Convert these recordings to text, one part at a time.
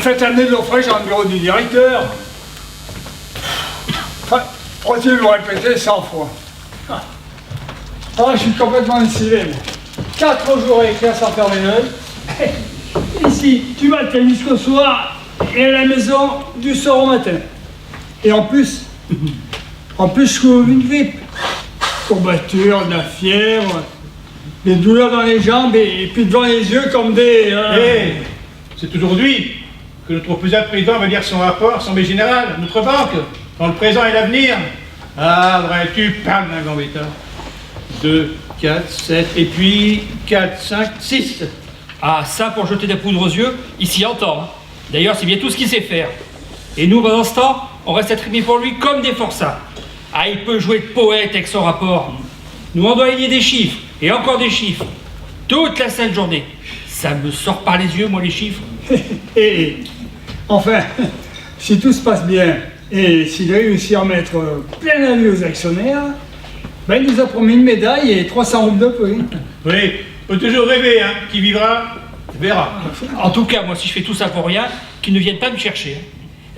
faites amener de l'eau fraîche dans le bureau du directeur. Enfin, faut-il le répéter 100 fois? Ah, je suis complètement décidé, moi. 4 jours à écrire sans fermer l'œil. Ici, tu vas te jusqu'au soir et à la maison du soir au matin. Et en plus, je suis une grippe. Courbature, de la fièvre, des douleurs dans les jambes et puis devant les yeux comme des... C'est aujourd'hui que notre opposant président va lire son rapport, son général, notre banque, dans le présent et l'avenir. Ah, vrai, tu parles d'un gambetta. 2, 4, 7, et puis 4, 5, 6. Ah, ça pour jeter des poudres aux yeux, il s'y entend. Hein. D'ailleurs, c'est bien tout ce qu'il sait faire. Et nous, pendant ce temps, on reste attribués pour lui comme des forçats. Ah, il peut jouer de poète avec son rapport. Nous, on doit aligner des chiffres, et encore des chiffres. Toute la sainte journée. Ça me sort par les yeux, moi, les chiffres. Et enfin, si tout se passe bien, et s'il réussit à en mettre plein la vue aux actionnaires, ben il nous a promis une médaille et 300 roubles de prix. Oui, faut toujours rêver, hein. Qui vivra, verra. En tout cas, moi, si je fais tout ça pour rien, qu'ils ne viennent pas me chercher.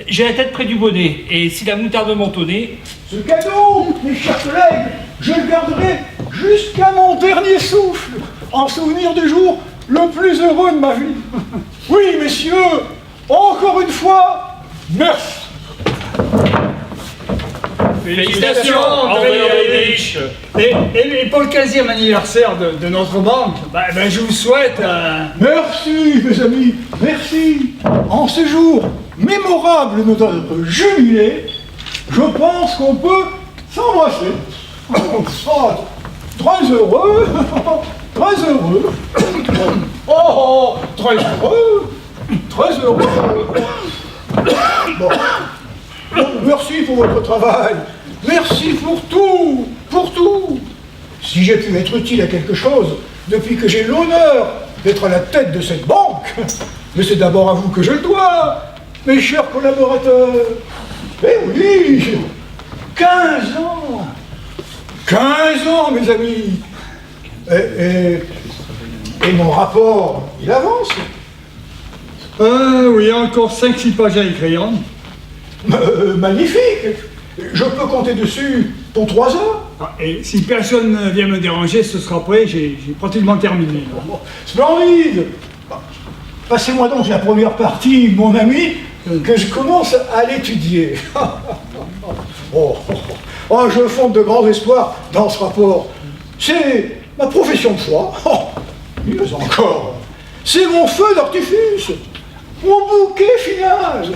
J'ai la tête près du bonnet, et si la moutarde monte au nez... Ce cadeau, mes chers collègues, je le garderai jusqu'à mon dernier souffle, en souvenir du jour le plus heureux de ma vie. Oui, messieurs, encore une fois, merci. Félicitations, André Yalovitch. Et pour le 15e anniversaire de notre banque, ben je vous souhaite... Merci, mes amis, merci. En ce jour mémorable de notre jubilé, je pense qu'on peut s'embrasser. Oh, très heureux, très heureux. Oh, très heureux, très heureux. Bon. Merci pour votre travail. Merci pour tout, pour tout. Si j'ai pu être utile à quelque chose depuis que j'ai l'honneur d'être à la tête de cette banque, mais c'est d'abord à vous que je le dois, mes chers collaborateurs. Eh oui, 15 ans. 15 ans, mes amis. Et mon rapport, il avance. oui, encore 5-6 pages à écrire. Magnifique. Je peux compter dessus pour 3 heures. Ah, et si personne ne vient me déranger, ce sera prêt, j'ai pratiquement terminé. Splendide. Passez-moi donc la première partie, mon ami, que je commence à l'étudier. Oh, je fonde de grands espoirs dans ce rapport. C'est ma profession de foi. Oh, mieux encore, c'est mon feu d'artifice, mon bouquet final.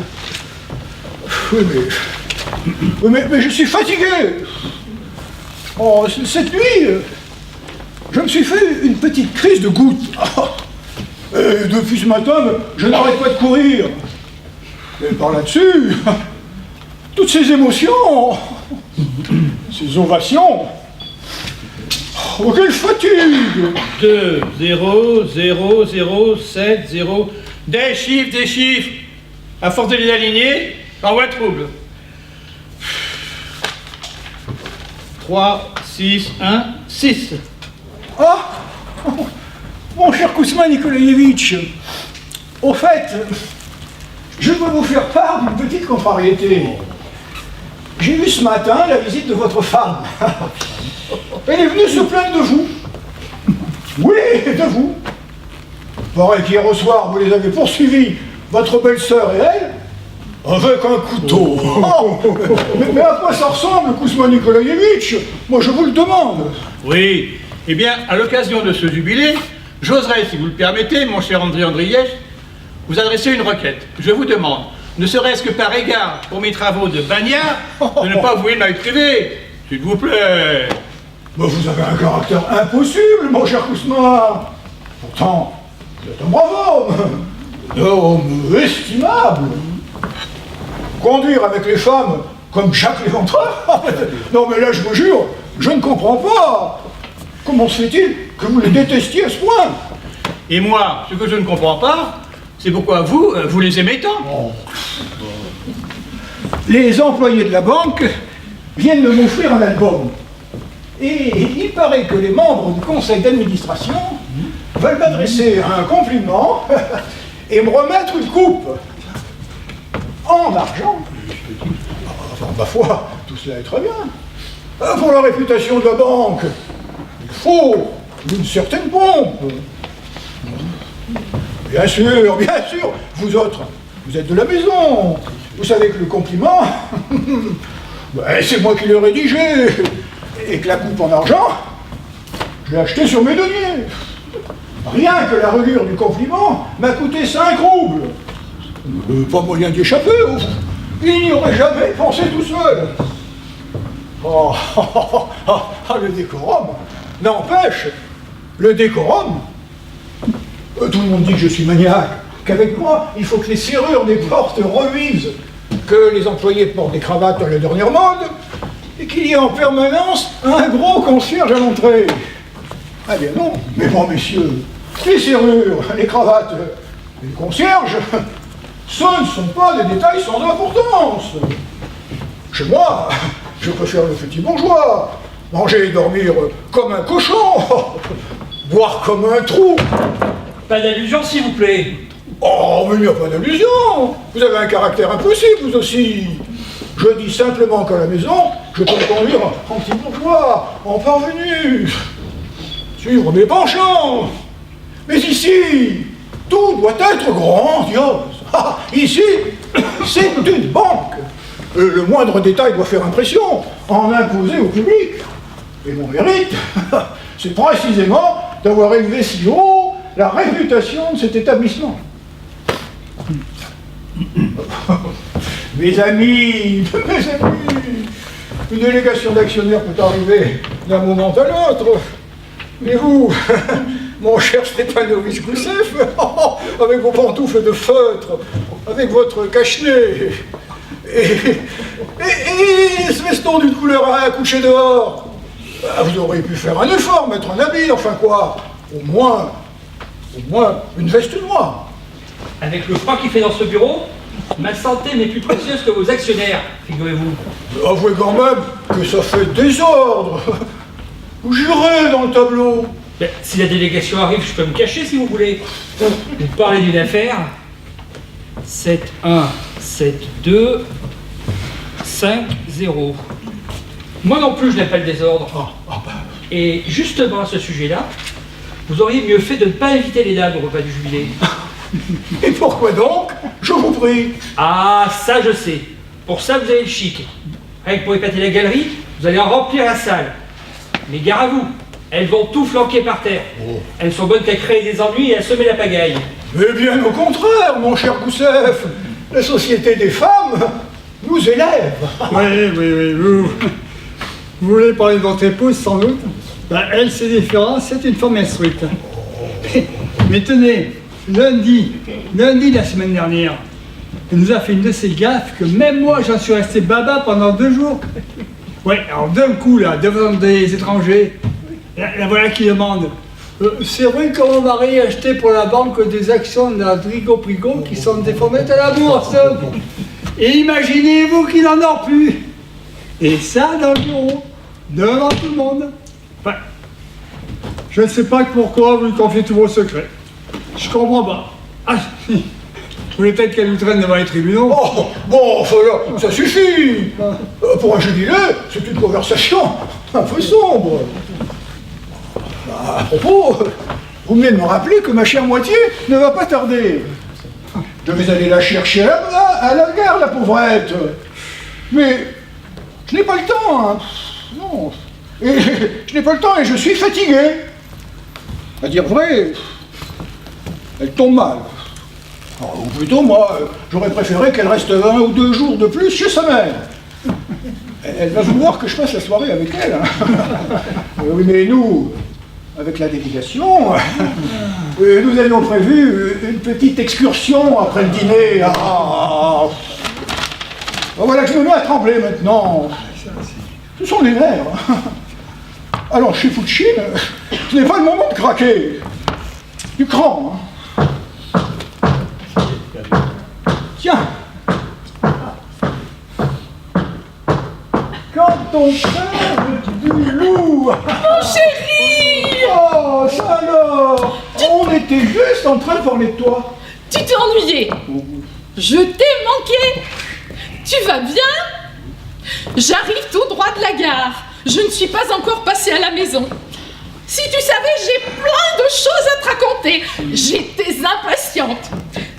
Oui, mais je suis fatigué. Oh, cette nuit, je me suis fait une petite crise de goutte. Et depuis ce matin, je n'arrête pas de courir. Et par là-dessus, toutes ces émotions, ces ovations, oh, quelle fatigue! 2, 0, 0, 0, 7, 0. Des chiffres. À force de les aligner, j'envoie trouble. 3, 6, 1, 6. Ah! Mon cher Kouzma Nikolaïevitch, au fait, je veux vous faire part d'une petite contrariété. J'ai vu ce matin la visite de votre femme. Elle est venue se plaindre de vous. Oui, de vous. Il paraît qu'hier au soir, vous les avez poursuivis, votre belle-sœur et elle, avec un couteau. Oh, mais à quoi ça ressemble, Kouzma Nikolaïevitch? Moi, je vous le demande. Oui, eh bien, à l'occasion de ce jubilé, j'oserais, si vous le permettez, mon cher André Andrièche, vous adresser une requête. Je vous demande, ne serait-ce que par égard pour mes travaux de bagnard, de ne pas vouer de ma vie privée, s'il vous plaît. Mais vous avez un caractère impossible, mon cher Kouzma. Pourtant, vous êtes un brave homme, un homme estimable. Conduire avec les femmes comme Jacques Léventreur? Non mais là, je vous jure, je ne comprends pas. Comment se fait-il que vous les détestiez à ce point? Et moi, ce que je ne comprends pas, c'est pourquoi vous les aimez tant. Les employés de la banque viennent de m'offrir un album. Et il paraît que les membres du conseil d'administration veulent m'adresser un compliment et me remettre une coupe. en argent. Enfin, ma foi, tout cela est très bien. Pour la réputation de la banque, il faut une certaine pompe. Bien sûr, vous autres, vous êtes de la maison. Vous savez que le compliment, c'est moi qui l'ai rédigé. Et que la coupe en argent, je l'ai acheté sur mes deniers. Rien que la reliure du compliment m'a coûté 5 roubles. Pas moyen d'y échapper. Il n'y aurait jamais pensé tout seul. Oh, le décorum. N'empêche, le décorum. Tout le monde dit que je suis maniaque, qu'avec moi, il faut que les serrures des portes reluisent, que les employés portent des cravates à la dernière mode, et qu'il y ait en permanence un gros concierge à l'entrée. Ah bien non, mais bon messieurs, les serrures, les cravates, les concierges, ce ne sont pas des détails sans importance. Chez moi, je préfère le petit bourgeois, manger et dormir comme un cochon, boire comme un trou. Pas d'allusion, s'il vous plaît. Oh, mais il n'y a pas d'allusion. Vous avez un caractère impossible, vous aussi. Je dis simplement qu'à la maison, je peux me conduire en petit bourgeois, en parvenu, suivre mes penchants. Mais ici, tout doit être grandiose. Ah, ici, c'est une banque. Le moindre détail doit faire impression, en imposer au public. Et mon mérite, c'est précisément d'avoir élevé si haut la réputation de cet établissement. Mes amis, une délégation d'actionnaires peut arriver d'un moment à l'autre. Mais vous, mon cher Stépanovic Gousseff, avec vos pantoufles de feutre, avec votre cache-nez, et ce veston d'une couleur à coucher dehors, vous auriez pu faire un effort, mettre un habit, enfin quoi, au moins une veste noire. Avec le froid qu'il fait dans ce bureau, ma santé n'est plus précieuse que vos actionnaires, figurez-vous. Avouez quand même que ça fait désordre. Vous jurez dans le tableau. Ben, si la délégation arrive, je peux me cacher si vous voulez. Vous parlez d'une affaire. 7-1, 7-2, 5-0. Moi non plus, je n'aime pas le désordre. Et justement à ce sujet-là, vous auriez mieux fait de ne pas inviter les dames au repas du jubilé. Et pourquoi donc? Je vous prie. Ah, ça je sais. Pour ça, vous avez le chic. Rien que pour épater la galerie, vous allez en remplir la salle. Mais gare à vous, elles vont tout flanquer par terre. Elles sont bonnes qu'à créer des ennuis et à semer la pagaille. Mais bien au contraire, mon cher Gousseff. La société des femmes nous élève. Oui. Vous voulez parler de votre épouse, sans doute? Ben, elle, c'est différent, c'est une femme instruite. Mais tenez, lundi de la semaine dernière, elle nous a fait une de ces gaffes que même moi, j'en suis resté baba pendant 2 jours. Ouais, alors d'un coup, là, devant des étrangers, la voilà qui demande c'est vrai que mon mari a acheté pour la banque des actions de la Drigo Prigo qui sont défendées à la bourse. Et imaginez-vous qu'il n'en a plus. Et ça dans le bureau, devant tout le monde. Enfin, je ne sais pas pourquoi vous lui confiez tous vos secrets. Je comprends pas. Ah, vous voulez peut-être qu'elle nous traîne devant les tribunaux? Oh, bon, enfin là, ça suffit. Pour un jubilé, c'est une conversation un peu sombre. À propos, vous venez de me rappeler que ma chère moitié ne va pas tarder. Je vais aller la chercher à la gare, la pauvrette. Mais je n'ai pas le temps, hein. Non. Et je n'ai pas le temps et je suis fatigué. À dire vrai, elle tombe mal. Ou plutôt, moi, j'aurais préféré qu'elle reste 1 ou 2 jours de plus chez sa mère. Elle va vouloir que je passe la soirée avec elle. Hein. Oui, mais nous, avec la délégation, nous avions prévu une petite excursion après le dîner. Voilà que je me mets à trembler maintenant. Ce sont les nerfs. Alors, chez Fouchine, ce n'est pas le moment de craquer. Du cran. Tiens. Quand on perd du loup. Mon chéri! Oh, ça alors. On était juste en train de parler de toi. Tu t'es ennuyé. Je t'ai manqué. tu vas bien? J'arrive tout droit de la gare. Je ne suis pas encore passée à la maison. Si tu savais, j'ai plein de choses à te raconter. J'étais impatiente.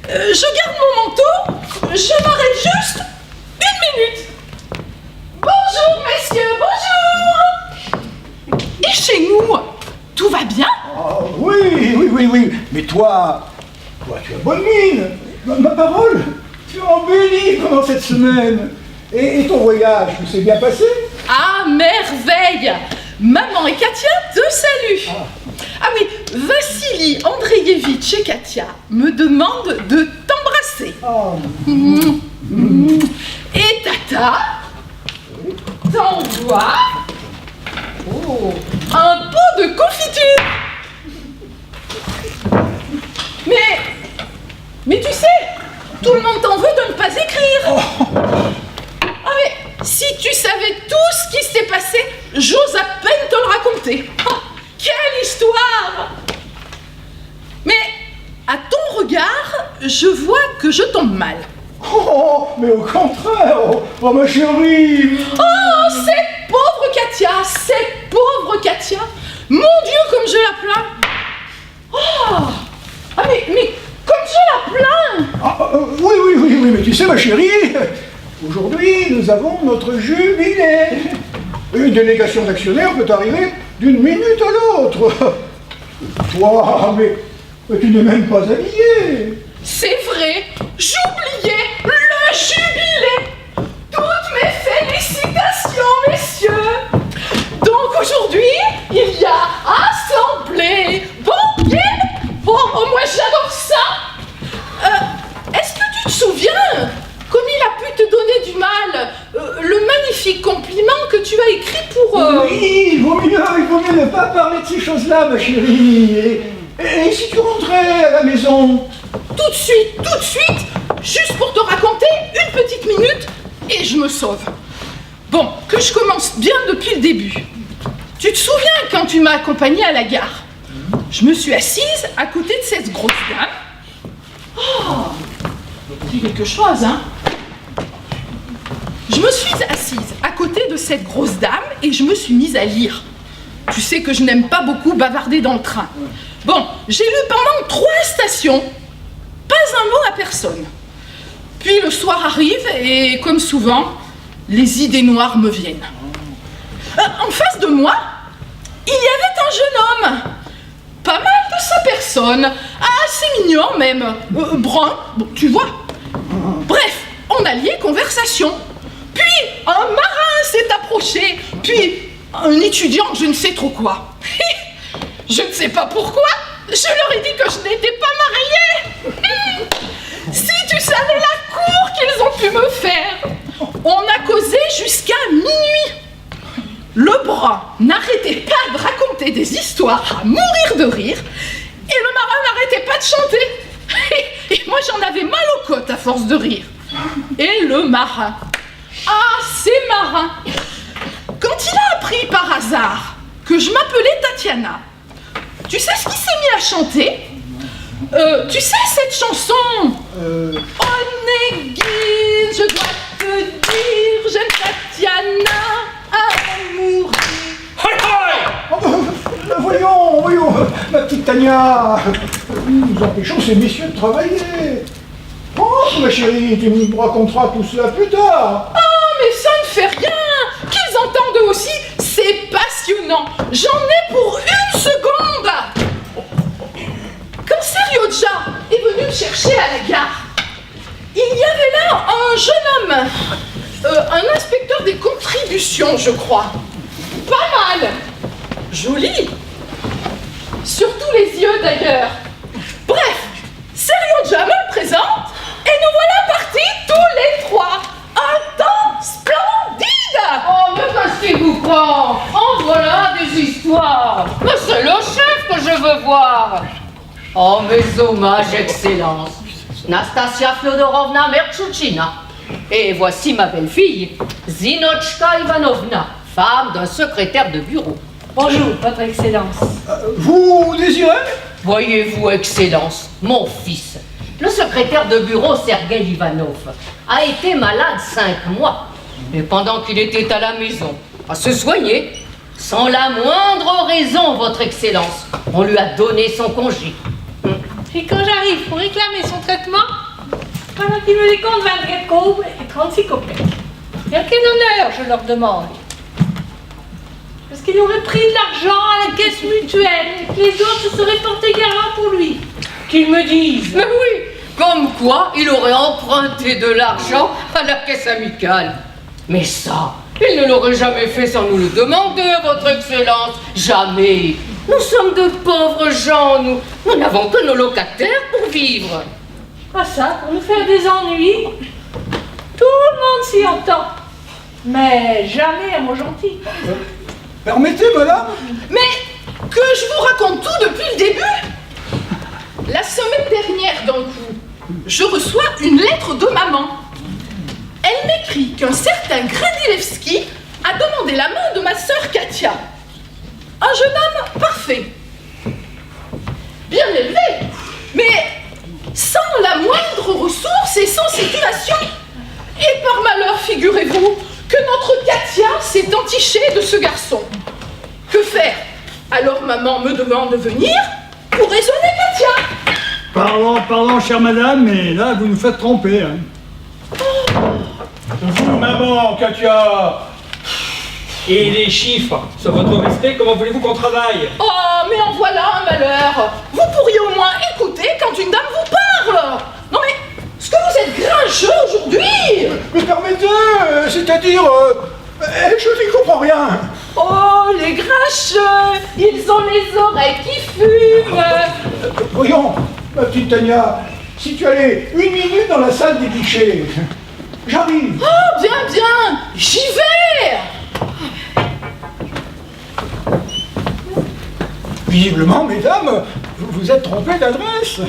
Je garde mon manteau. Je m'arrête juste 1 minute. Bonjour, messieurs, bonjour. Et chez nous, tout va bien? Ah, oui. Mais toi, tu as bonne mine. Ma parole, tu as embelli pendant cette semaine. Et ton voyage, tout s'est bien passé? Ah, merveille! Maman et Katia te saluent. Ah oui, Vassili Andreevitch et Katia me demandent de t'embrasser. Et Tata t'envoie un pot de confiture. Mais tu sais, tout le monde t'en veut de ne pas écrire. Ah mais si tu savais tout ce qui s'est passé, j'ose à peine te le raconter. Oh, quelle histoire! Mais à ton regard, je vois que je tombe mal. Oh, mais au contraire, oh ma chérie. Oh, cette pauvre Katia, mon Dieu, comme je la plains. Oh, ah mais comme je la plains. Oui, mais tu sais ma chérie, aujourd'hui nous avons notre jubilé. Une délégation d'actionnaires peut arriver d'une minute à l'autre. Toi, mais tu n'es même pas habillé. C'est vrai, j'oubliais le jubilé. Toutes mes félicitations, messieurs. Donc aujourd'hui, il y a assemblée, banquet. Oh, moi j'adore ça. Est-ce que tu te souviens comme il a pu te donner du mal le magnifique compliment que tu as écrit pour... Oui, il vaut mieux ne pas parler de ces choses-là, ma chérie. Et si tu rentrais à la maison? Tout de suite, juste pour te raconter une petite minute, et je me sauve. Bon, que je commence bien depuis le début. Tu te souviens quand tu m'as accompagnée à la gare? Je me suis assise à côté de cette grosse dame. Oh, c'est quelque chose, hein? Je me suis assise à côté de cette grosse dame et je me suis mise à lire. Tu sais que je n'aime pas beaucoup bavarder dans le train. Bon, j'ai lu pendant 3 stations, pas un mot à personne. Puis le soir arrive et, comme souvent, les idées noires me viennent. En face de moi, il y avait un jeune homme, pas mal de sa personne, assez mignon même, brun, bon, tu vois. Bref, on a lié conversation. Puis un marin s'est approché, puis un étudiant, je ne sais trop quoi. Je ne sais pas pourquoi, je leur ai dit que je n'étais pas mariée. Si tu savais la cour qu'ils ont pu me faire. On a causé jusqu'à minuit. Le brun n'arrêtait pas de raconter des histoires à mourir de rire, et le marin n'arrêtait pas de chanter. Et moi j'en avais mal aux côtes à force de rire. Et le marin, c'est marin. Quand il a appris par hasard que je m'appelais Tatiana, tu sais ce qu'il s'est mis à chanter? Tu sais cette chanson Onegin, je dois te dire, j'aime Tatiana à mourir. Voyons, ma petite Tania, nous empêchons ces messieurs de travailler. Oh, ma chérie, tu me raconteras tout cela plus tard. Mais ça ne fait rien. Qu'ils entendent eux aussi, c'est passionnant. J'en ai pour 1 seconde. Quand Seriodja est venu me chercher à la gare, il y avait là un jeune homme, un inspecteur des contributions, je crois. Pas mal. Joli. Surtout les yeux d'ailleurs. Bref, Seriodja me le présente et nous voilà partis tous les 3. Un temps splendide. Oh, mais qu'est-ce qui vous prend? En voilà des histoires. Mais c'est le chef que je veux voir. Oh, mes hommages, Excellence. Nastasia Fyodorovna Mertchouchina. Et voici ma belle-fille, Zinochka Ivanovna, femme d'un secrétaire de bureau. Bonjour, Votre Excellence. Vous désirez? Voyez-vous, Excellence, mon fils, le secrétaire de bureau Sergei Ivanov a été malade 5 mois. Et pendant qu'il était à la maison, à se soigner, sans la moindre raison, votre Excellence, on lui a donné son congé. Et quand j'arrive pour réclamer son traitement, voilà qu'il me décompte 24 courbes et 36 copecs. Et à quel honneur, je leur demande? Parce qu'il aurait pris de l'argent à la caisse mutuelle et que les autres se seraient portés garant pour lui. Qu'ils me disent. Mais oui, comme quoi il aurait emprunté de l'argent à la caisse amicale. Mais ça, il ne l'aurait jamais fait sans nous le demander, votre Excellence. Jamais. Nous sommes de pauvres gens, nous n'avons que nos locataires pour vivre. Ah ça, pour nous faire des ennuis, tout le monde s'y entend. Mais jamais à mon gentil. Permettez, madame? Mais que je vous raconte tout depuis le début. La semaine dernière, d'un coup, je reçois une lettre de maman. Elle m'écrit qu'un certain Gradilevski a demandé la main de ma sœur Katia. Un jeune homme parfait, bien élevé, mais sans la moindre ressource et sans situation. Et par malheur, figurez-vous, que notre Katia s'est entichée de ce garçon. Que faire? Alors maman me demande de venir pour raisonner Katia. Pardon, chère madame, mais là, vous nous faites tromper. Hein. Vous, maman, Katia. Et les chiffres, sur votre respect, comment voulez-vous qu'on travaille? Oh, mais en voilà un malheur. Vous pourriez au moins écouter quand une dame vous parle. Non mais, est-ce que vous êtes grincheux aujourd'hui? Mais permettez, c'est-à-dire... je n'y comprends rien. Oh, les grincheux, ils ont les oreilles qui fument. Voyons, ma petite Tania, si tu allais 1 minute dans la salle des guichets, j'arrive. Oh, bien, j'y vais. Visiblement, mesdames, vous vous êtes trompées d'adresse.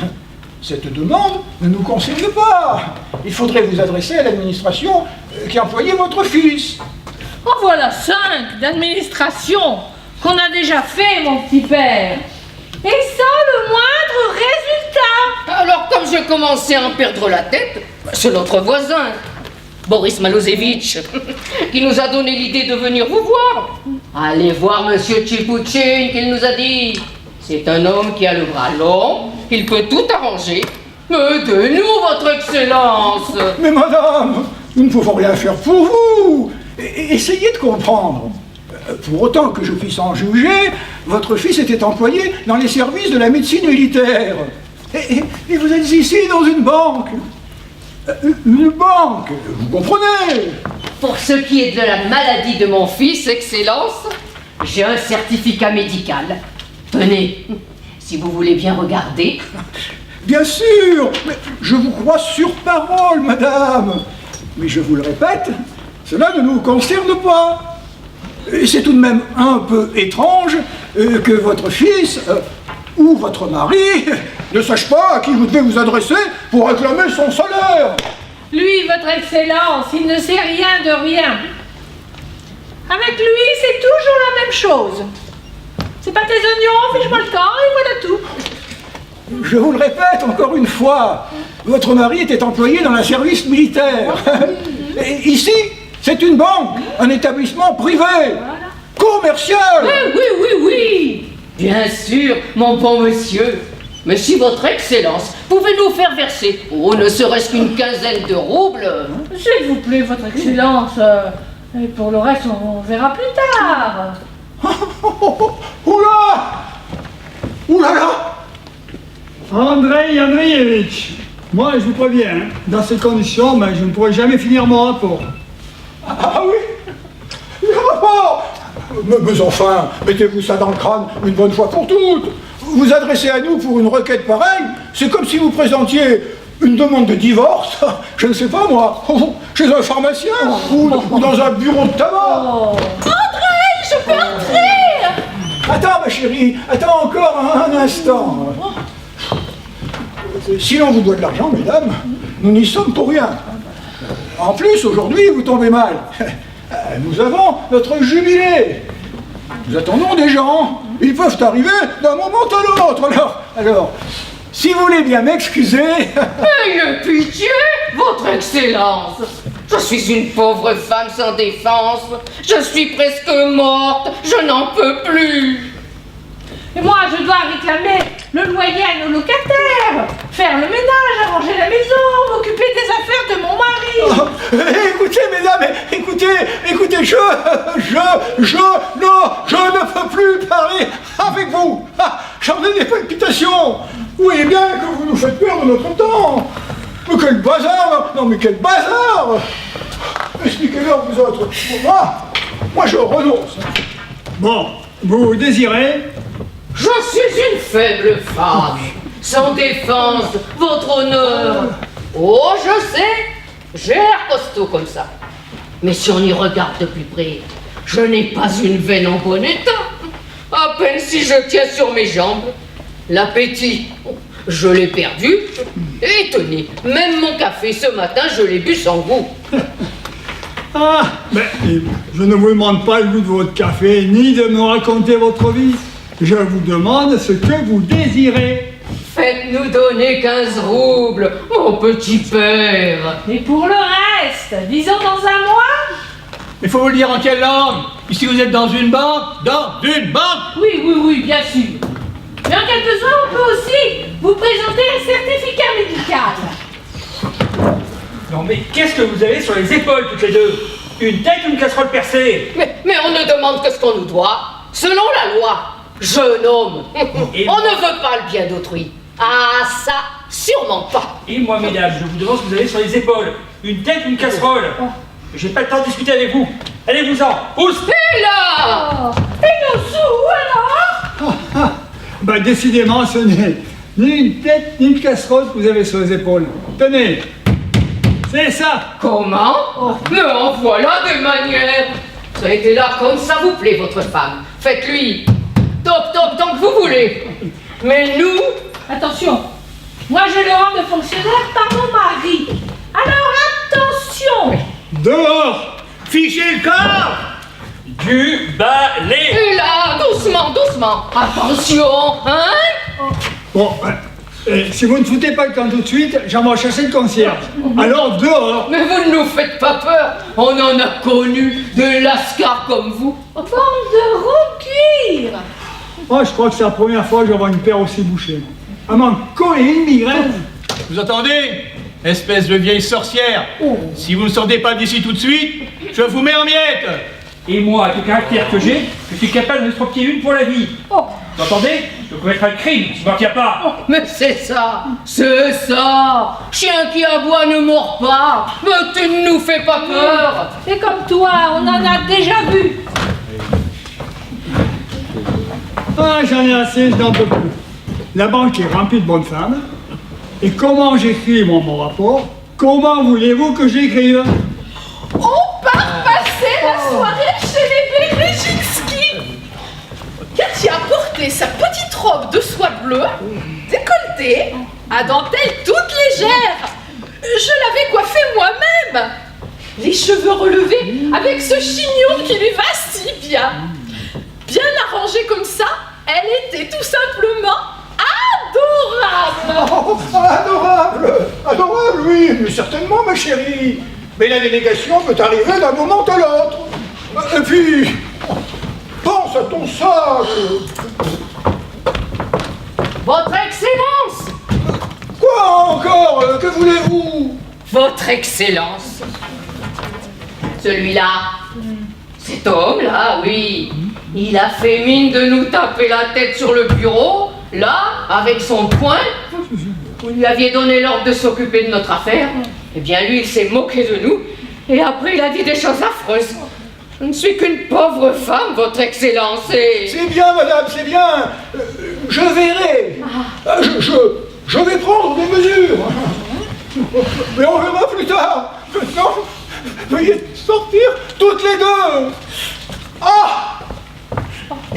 Cette demande ne nous concerne pas. Il faudrait vous adresser à l'administration qui a employé votre fils. En voilà 5 d'administration qu'on a déjà fait, mon petit père. Et sans le moindre résultat. Alors, comme j'ai commencé à en perdre la tête, c'est notre voisin, Boris Malozevitch, qui nous a donné l'idée de venir vous voir. Allez voir Monsieur Tchipouchine, qu'il nous a dit. C'est un homme qui a le bras long, il peut tout arranger. Aidez-nous, votre Excellence. Mais madame, nous ne pouvons rien faire pour vous. Essayez de comprendre. Pour autant que je puisse en juger, votre fils était employé dans les services de la médecine militaire. Et vous êtes ici dans une banque. Une banque, vous comprenez? Pour ce qui est de la maladie de mon fils, Excellence, j'ai un certificat médical. Tenez, si vous voulez bien regarder. Bien sûr, mais je vous crois sur parole, madame. Mais je vous le répète, cela ne nous concerne pas. Et c'est tout de même un peu étrange que votre fils ou votre mari ne sache pas à qui vous devez vous adresser pour réclamer son salaire. Lui, votre Excellence, il ne sait rien de rien. Avec lui, c'est toujours la même chose. C'est pas tes oignons, fiche-moi le camp, et voilà tout. Je vous le répète encore une fois, votre mari était employé dans un service militaire. Et ici, c'est une banque, un établissement privé, commercial. Oui. Bien sûr, mon bon monsieur. Mais si votre Excellence pouvait nous faire verser, ne serait-ce qu'une quinzaine de roubles. S'il vous plaît, votre Excellence. Et pour le reste, on verra plus tard. Oula là. Andrei Andreevitch, moi je vous préviens, hein, dans ces conditions, je ne pourrai jamais finir mon rapport. Ah oui, le rapport. Mais enfin, mettez-vous ça dans le crâne une bonne fois pour toutes. Vous adressez à nous pour une requête pareille, c'est comme si vous présentiez une demande de divorce, je ne sais pas moi, chez un pharmacien ou dans un bureau de tabac. Andrei, je peux entrer. Attends ma chérie, attends encore un instant. Si l'on vous doit de l'argent, mesdames, nous n'y sommes pour rien. En plus, aujourd'hui, vous tombez mal. Nous avons notre jubilé. Nous attendons des gens. Ils peuvent arriver d'un moment à l'autre. Alors, si vous voulez bien m'excuser... Ayez pitié, votre Excellence. Je suis une pauvre femme sans défense. Je suis presque morte. Je n'en peux plus. Et moi, je dois réclamer le loyer à nos locataires, faire le ménage, arranger la maison, m'occuper des affaires de mon mari. Oh, écoutez, mesdames, écoutez, je ne peux plus parler avec vous. Ah, j'en ai des palpitations. Vous voyez bien que vous nous faites perdre notre temps. Mais quel bazar! Non, mais quel bazar! Expliquez-leur, vous autres. Moi, je renonce. Bon, vous désirez? Je suis une faible femme, sans défense, votre honneur. Oh, je sais, j'ai l'air costaud comme ça. Mais si on y regarde de plus près, je n'ai pas une veine en bon état. À peine si je tiens sur mes jambes. L'appétit, je l'ai perdu. Et tenez, même mon café ce matin, je l'ai bu sans goût. Ah, mais je ne vous demande pas le goût de votre café, ni de me raconter votre vie. Je vous demande ce que vous désirez. Faites-nous donner 15 roubles, mon petit père. Et pour le reste, disons dans un mois? Il faut vous le dire en quelle langue? Ici vous êtes dans une banque? Dans une banque? Oui, bien sûr. Mais en cas de besoin, on peut aussi vous présenter un certificat médical. Non mais qu'est-ce que vous avez sur les épaules toutes les deux? Une tête ou une casserole percée? Mais on ne demande que ce qu'on nous doit. Selon la loi, jeune homme, Et on moi ne veut pas le bien d'autrui. Ah, ça, sûrement pas. Et moi, mesdames, je vous demande ce que vous avez sur les épaules. Une tête ou une casserole? J'ai pas le temps de discuter avec vous. Allez-vous-en, pousse! Et là, Et nos sous, alors? Bah, décidément, ce n'est ni une tête ni une casserole que vous avez sur les épaules. Tenez, c'est ça. comment? Mais en voilà des manières. Ça a été là comme ça vous plaît, votre femme. Faites-lui top tant que vous voulez. Mais nous, Attention, moi je le rends de fonctionnaire par mon mari. Alors attention! Dehors. Fichez le corps! Du balai! et là, doucement. Attention, hein? Bon, si vous ne foutez pas le camp tout de suite, j'en vais chercher le concierge. Alors, dehors. Mais vous ne nous faites pas peur. On en a connu des lascars comme vous. Bande de ronds-cuir! Moi, je crois que c'est la première fois que je vois une paire aussi bouchée. À m'en coller une migraine. Vous entendez? Espèce de vieille sorcière! Si vous ne sortez pas d'ici tout de suite, je vous mets en miettes! Et moi, avec le caractère que j'ai, je suis capable de me estropier une pour la vie. Vous entendez? Je commettre un crime, je m'en tiens pas. Mais c'est ça. Chien qui aboie ne mord pas. Mais tu ne nous fais pas peur. Et comme toi, on en a déjà vu. Ah, j'en ai assez, je n'en peux plus. La banque est remplie de bonnes femmes. Et comment j'écris, moi, mon rapport? Comment voulez-vous que j'écrive? On part passer la soirée chez les Berejinski. Katia portait sa petite robe de soie bleue, décolletée, à dentelle toute légère. Je l'avais coiffée moi-même. Les cheveux relevés avec ce chignon qui lui va si bien. Bien arrangée comme ça, elle était tout simplement adorable. Oh, adorable, oui, mais certainement, ma chérie. Mais la délégation peut arriver d'un moment à l'autre. Et puis, pense à ton sac. Votre Excellence. Quoi encore? Que voulez-vous? Votre Excellence. Celui-là. Cet homme-là, oui. Il a fait mine de nous taper la tête sur le bureau, là, avec son poing. Vous lui aviez donné l'ordre de s'occuper de notre affaire. Eh bien, lui, il s'est moqué de nous. Et après, il a dit des choses affreuses. Je ne suis qu'une pauvre femme, votre Excellence, et... C'est bien, madame, c'est bien. Je verrai. Je vais prendre des mesures. Mais on verra plus tard. Maintenant, veuillez sortir toutes les deux. Ah!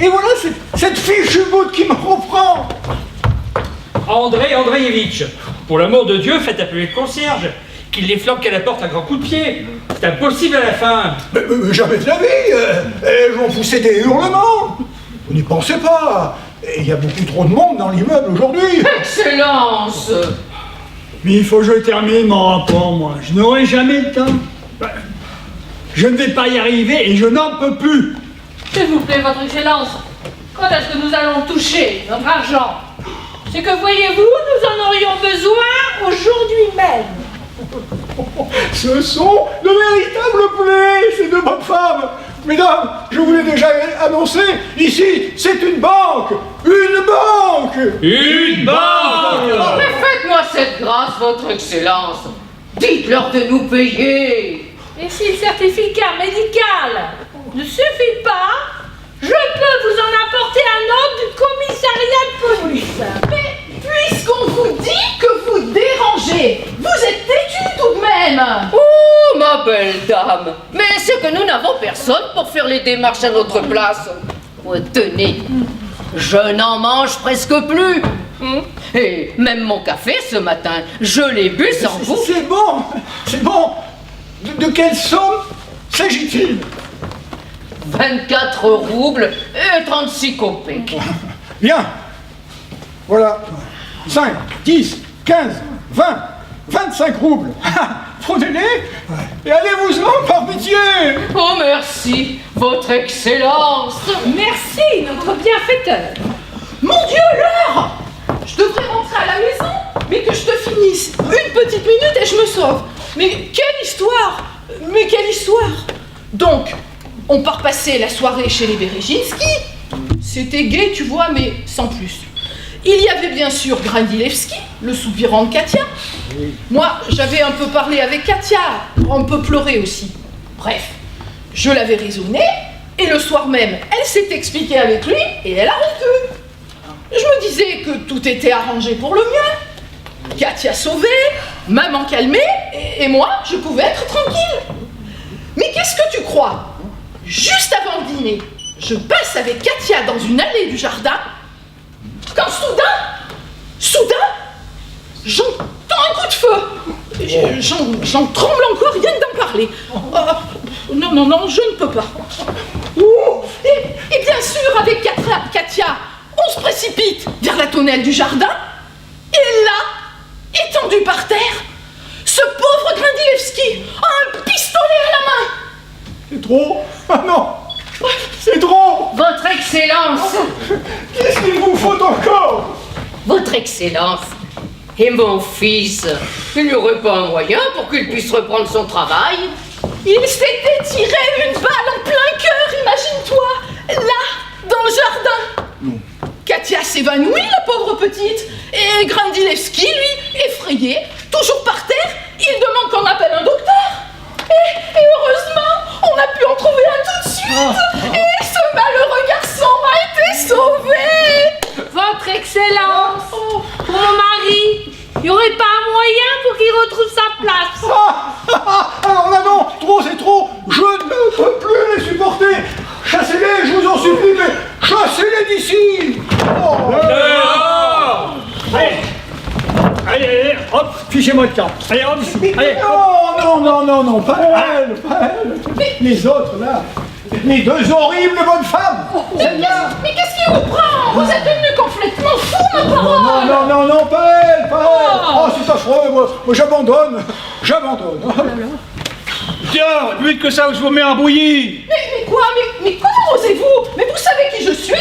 Et voilà cette fichue boute qui me reprend. André Andreevitch, pour l'amour de Dieu, faites appeler le concierge, qu'il les flanque à la porte à grands coups de pied. C'est impossible à la fin. Mais jamais de la vie. Elles vont pousser des hurlements. Vous n'y pensez pas. Et il y a beaucoup trop de monde dans l'immeuble aujourd'hui. Excellence! Mais il faut que je termine mon rapport, moi. Je n'aurai jamais le temps. Je ne vais pas y arriver et je n'en peux plus. S'il vous plaît, Votre Excellence, quand est-ce que nous allons toucher notre argent? C'est que, voyez-vous, nous en aurions besoin aujourd'hui même. Ce sont de véritables plaies, ces deux bonnes femmes. Mesdames, je vous l'ai déjà annoncé, ici, c'est une banque. Une banque. Une banque! Mais faites-moi cette grâce, Votre Excellence. Dites-leur de nous payer. Et si le certificat médical ne suffit pas, je peux vous en apporter un autre du commissariat de police. Mais puisqu'on vous dit que vous dérangez, vous êtes têtu tout de même. Oh, ma belle dame. Mais c'est que nous n'avons personne pour faire les démarches à notre place. Oh, tenez, je n'en mange presque plus. Et même mon café ce matin, je l'ai bu sans vous. C'est bon, c'est bon. De quelle somme s'agit-il? 24 roubles et 36 kopecks. Bien. Voilà. 5, 10, 15, 20, 25 roubles. Prenez-les et allez-vous-en par pitié. Oh, merci, Votre Excellence. Merci, notre bienfaiteur. Mon Dieu, l'heure! Je devrais rentrer à la maison, mais que je te finisse une petite minute et je me sauve. Mais quelle histoire! Mais quelle histoire! Donc, on part passer la soirée chez les Berezinski. C'était gai, tu vois, mais sans plus. Il y avait bien sûr Grandilewski, le soupirant de Katia. Moi, j'avais un peu parlé avec Katia, un peu pleuré aussi. Bref, je l'avais raisonné, et le soir même, elle s'est expliquée avec lui, et elle a rompu. Je me disais que tout était arrangé pour le mieux. Katia sauvée, maman calmée, et moi, je pouvais être tranquille. Mais qu'est-ce que tu crois? Juste avant le dîner, je passe avec Katia dans une allée du jardin, quand soudain, j'entends un coup de feu. J'en tremble encore rien que d'en parler. Non, je ne peux pas. Et bien sûr, avec Katia, on se précipite vers la tonnelle du jardin, et là, étendu par terre, ce pauvre Grandilewski a un pistolet à la main. C'est trop. Ah non. C'est trop. Votre Excellence. Qu'est-ce qu'il vous faut encore? Votre Excellence. Et mon fils, il n'y aurait pas un moyen pour qu'il puisse reprendre son travail? Il s'était tiré une balle en plein cœur, imagine-toi, là, dans le jardin. Katia s'évanouit, la pauvre petite, et Grandilewski, lui, effrayé, toujours par terre, il demande qu'on appelle un docteur. Et heureusement, on a pu en trouver un tout de suite, et ce malheureux garçon a été sauvé. Votre Excellence, pour mon mari, il n'y aurait pas un moyen pour qu'il retrouve sa place. Alors là non, trop c'est trop. Je ne peux plus les supporter. Chassez-les, je vous en supplie, mais chassez-les d'ici. Oh. Dehors! Allez, hop, fichez-moi de camp. Allez, hop, allez, hop. Non, pas elle. Les autres là, les deux horribles bonnes femmes. Celle-là. Mais qu'est-ce qui vous prend? Vous êtes devenu complètement fou, ma parole. Non, pas elle. Oh, c'est affreux, moi j'abandonne. Oh là là. Tiens, plus vite que ça ou je vous mets en bouillie. Mais quoi? Mais comment osez-vous? Mais vous savez qui je suis?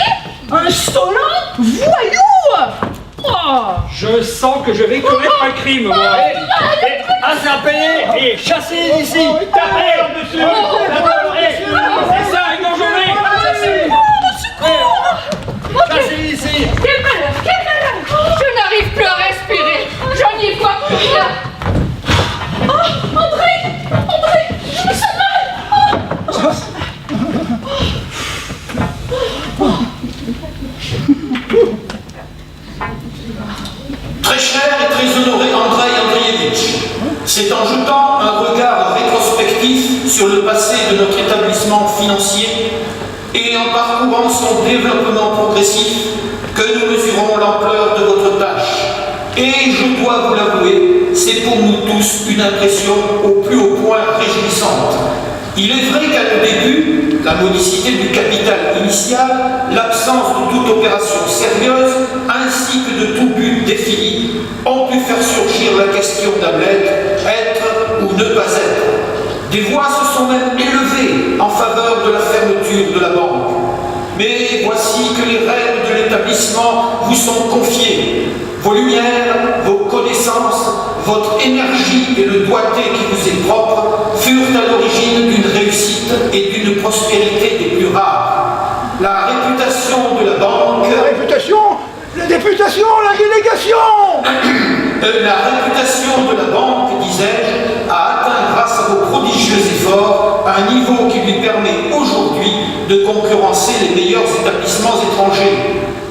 Insolent voyou! Oh! Je sens que je vais commettre un crime, moi. Attrapez-les et chassez-les d'ici. Tapez dessus. C'est ça, égorgez-les! Chassez-les d'ici. Quel malheur! Je n'arrive plus à respirer. Je n'y vois plus rien. Oh, André, je me sens mal. Très cher et très honoré Andrei Andrievitch, c'est en jetant un regard rétrospectif sur le passé de notre établissement financier et en parcourant son développement progressif que nous mesurons l'ampleur de votre tâche. Et je dois vous l'avouer, c'est pour nous tous une impression au plus haut point réjouissante. Il est vrai qu'à le début, la modicité du capital initial, l'absence de toute opération sérieuse, ainsi que de tout but défini, ont pu faire surgir la question d'Hamlet, être ou ne pas être. Des voix se sont même élevées en faveur de la fermeture de la banque. Mais voici que les rênes de l'établissement vous sont confiés. Vos lumières, vos connaissances, votre énergie et le doigté qui vous est propre furent à l'origine d'une réussite et d'une prospérité des plus rares. La réputation de la banque... La réputation, la députation, la délégation La réputation de la banque, disais-je, a atteint grâce à vos prodigieux efforts un niveau qui lui permet aujourd'hui de concurrencer les meilleurs établissements étrangers.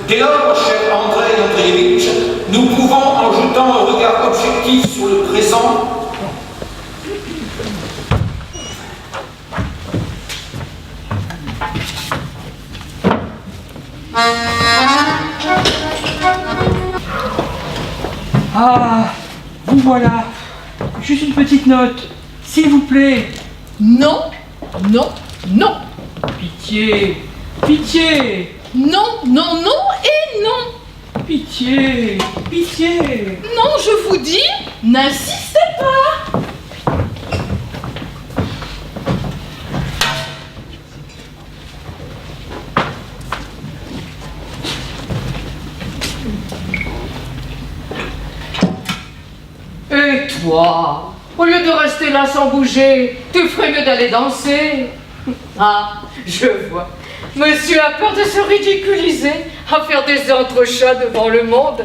Dès lors, cher Andrei Andreevitch, nous pouvons, en jetant un regard objectif sur le présent, Ah, vous voilà. Juste une petite note, s'il vous plaît. Non, non, non. Pitié, pitié, Non, non, non et non. pitié, pitié. Non, je vous dis, n'insistez pas. Et toi, au lieu de rester là sans bouger, tu ferais mieux d'aller danser. Ah, je vois. Monsieur a peur de se ridiculiser, à faire des entrechats devant le monde.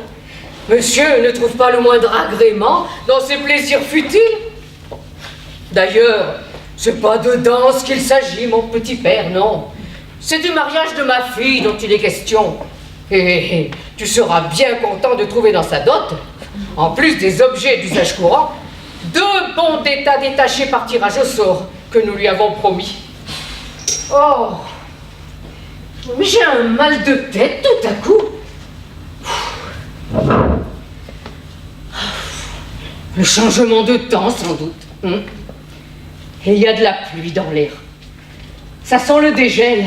Monsieur ne trouve pas le moindre agrément dans ses plaisirs futiles. D'ailleurs, c'est pas de danse qu'il s'agit, mon petit père, non. C'est du mariage de ma fille dont il est question. Et tu seras bien content de trouver dans sa dot, en plus des objets d'usage courant, 2 bons d'état détachés par tirage au sort que nous lui avons promis. Oh, mais j'ai un mal de tête tout à coup. Le changement de temps, sans doute. Et il y a de la pluie dans l'air. Ça sent le dégel.